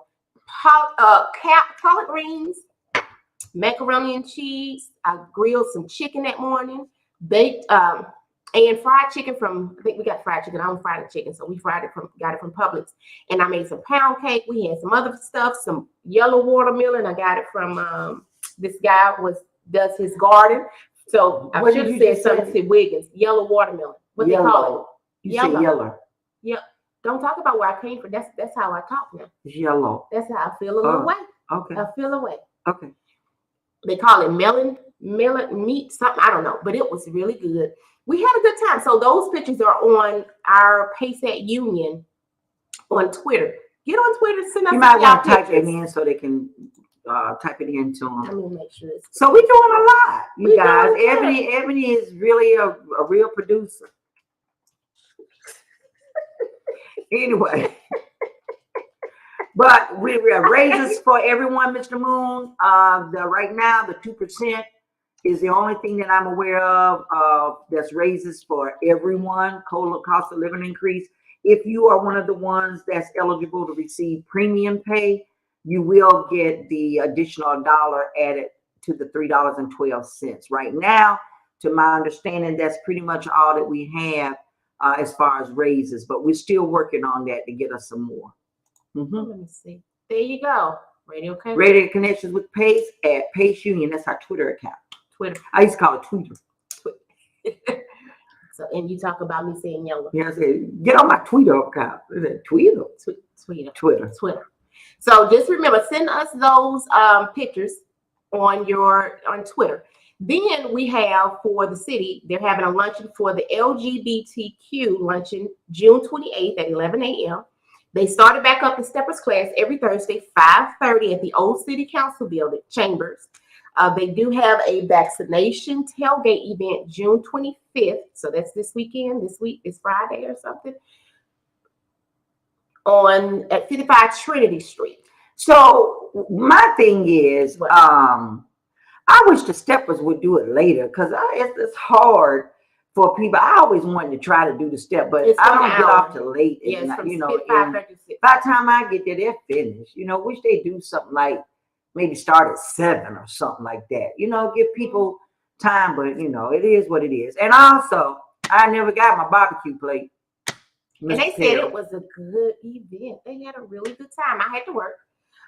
Collard greens, macaroni and cheese. I grilled some chicken that morning, baked and fried chicken from. I think we got fried chicken. I don't fry the chicken, so we got it from Publix. And I made some pound cake. We had some other stuff, some yellow watermelon. I got it from this guy does his garden. So I should have said something to Wiggins. Yellow watermelon. What yellow. They call it? You say yellow. Yep. Don't talk about where I came from. That's how I talk now. It's yellow. That's how I feel a little way. Okay. I feel away. Okay. They call it melon meat, something. I don't know, but it was really good. We had a good time. So those pictures are on our PaySat Union on Twitter. Get on Twitter. Send us. You might want to type it in so they can type it into them. Let me make sure. So we're doing a lot, you guys. Ebony is really a real producer. But we have raises for everyone, Mr. Moon. Right now, the 2% is the only thing that I'm aware of that's raises for everyone, cost of living increase. If you are one of the ones that's eligible to receive premium pay, you will get the additional $1 added to the $3.12. Right now, to my understanding, that's pretty much all that we have as far as raises, but we're still working on that to get us some more. Let me see. There you go. Radio Connections with Pace at Pace Union. That's our Twitter account. Twitter. I used to call it Twitter. So, and you talk about me saying yellow. Yeah, I said, get on my Twitter account. Is it Twitter? Twitter. So just remember, send us those pictures on Twitter. Then we have for the city, they're having a luncheon for the LGBTQ luncheon June 28th at 11 a.m. They started back up the Steppers class every Thursday, 5:30 at the Old City Council building, Chambers. They do have a vaccination tailgate event June 25th. So that's this weekend, this week, this Friday or something, at 55 Trinity Street. So my thing is, I wish the Steppers would do it later because it's hard for people. I always wanted to try to do the step, but I don't get off till late. Yes, by the time I get there, they're finished. Wish they do something like maybe start at 7 or something like that. Give people time, but it is what it is. And also, I never got my barbecue plate. And they said it was a good event. They had a really good time. I had to work,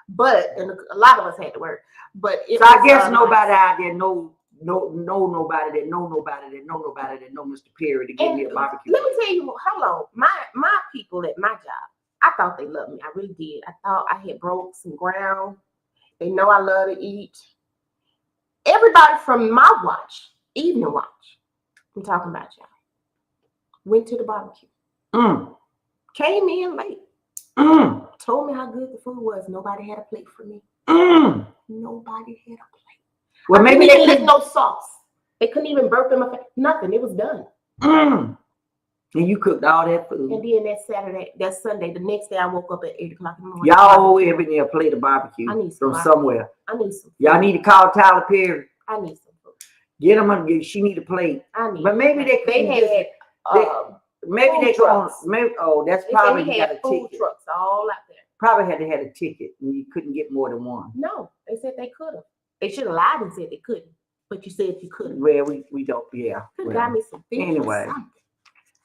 and a lot of us had to work. But I guess nobody out there know nobody that know Mr. Perry to give me a barbecue. Let me tell you, hold on. My people at my job, I thought they loved me. I really did. I thought I had broke some ground. They know I love to eat. Everybody from my watch, evening watch, I'm talking about y'all, went to the barbecue. Came in late. Told me how good the food was. Nobody had a plate for me. Nobody had a plate. Well, maybe they couldn't no sauce. They couldn't even burp in my face. Nothing. It was done. And you cooked all that food. And then that Sunday, the next day I woke up at 8 o'clock in the morning. Y'all owe everybody a plate of barbecue from somewhere. I need some food. Y'all need to call Tyler Perry. I need some food. Get them. She need a plate. But maybe they had maybe they go. Maybe that's probably they got had a food ticket. Trucks all out there. Probably had to have a ticket, and you couldn't get more than one. No, they said they could have. They should have lied and said they couldn't, but you said you couldn't. Well, we don't. Yeah. Could have got me some fish. Anyway,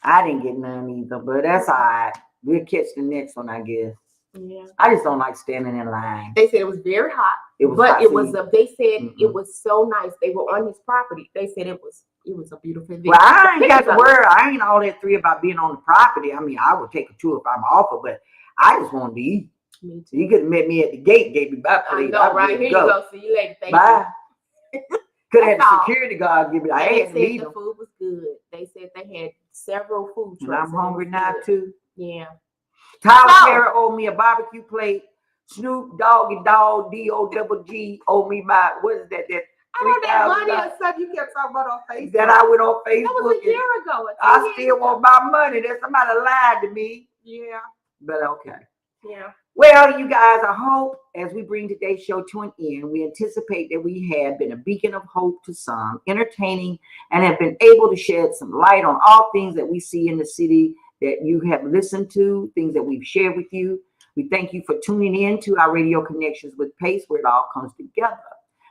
I didn't get none either, but that's all right. We'll catch the next one, I guess. Yeah. I just don't like standing in line. They said it was very hot. They said it was so nice. They were on his property. They said it was a beautiful event. Well, I ain't got to worry. I ain't all that three about being on the property. I mean, I would take a tour if I'm offered, but I just wanted to eat. Me too. You could have met me at the gate, gave me my plate. I know, right? Here you go. See you later. Thank Bye. you. Could have had the security guard give me. I they had said to eat the them. food was good. They said they had several food trucks. And I'm hungry now too. Yeah. Tyler Perry owed me a barbecue plate. Snoop Doggy Dog DOGG owed me my what is that? I know that money and stuff you kept talking about on Facebook. That I went on Facebook. That was a year ago. I still want my money. That somebody lied to me. Yeah. But okay. Yeah. Well, you guys, I hope as we bring today's show to an end, we anticipate that we have been a beacon of hope to some, entertaining, and have been able to shed some light on all things that we see in the city that you have listened to, things that we've shared with you. We thank you for tuning in to our Radio Connections with Pace, where it all comes together.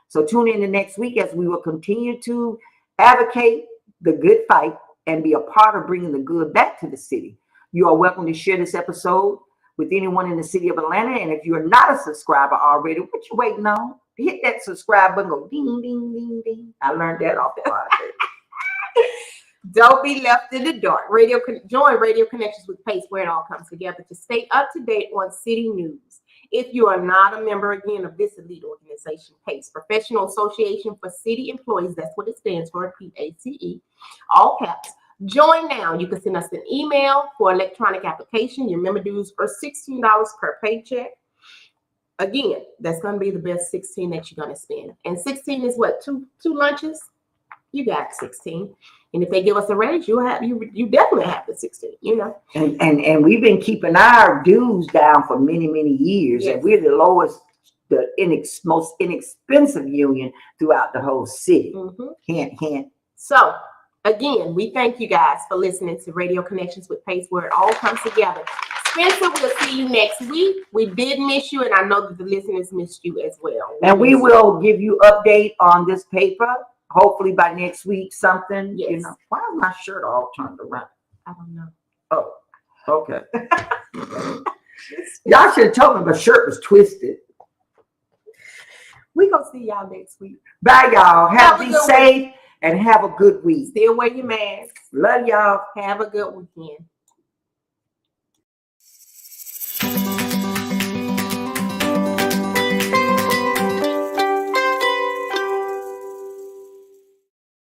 So tune in the next week as we will continue to advocate the good fight and be a part of bringing the good back to the city. You are welcome to share this episode with anyone in the city of Atlanta. And if you're not a subscriber already, what you waiting on? Hit that subscribe button, go ding, ding, ding, ding. I learned that off the podcast. Don't be left in the dark. Join Radio Connections with Pace, where it all comes together, to stay up to date on city news. If you are not a member, again, of this elite organization, PACE, Professional Association for City Employees, that's what it stands for, PACE, all caps. Join now. You can send us an email for electronic application. Your member dues are $16 per paycheck. Again, that's going to be the best $16 that you're going to spend. And 16 is what? Two lunches? You got 16. And if they give us a raise, you definitely have the 16, you know. And we've been keeping our dues down for many, many years. Yes. And we're the lowest, most inexpensive union throughout the whole city. Mm-hmm. Hint, hint. So again, we thank you guys for listening to Radio Connections with Pace, where it all comes together. Spencer, we'll see you next week. We did miss you, and I know that the listeners missed you as well. And we will give you update on this paper. Hopefully by next week, something. Yes. You know, why is my shirt all turned around? I don't know. Oh, okay. Y'all should have told me my shirt was twisted. We're going to see y'all next week. Bye, y'all. Be safe and have a good week. Still wear your mask. Love y'all. Have a good weekend.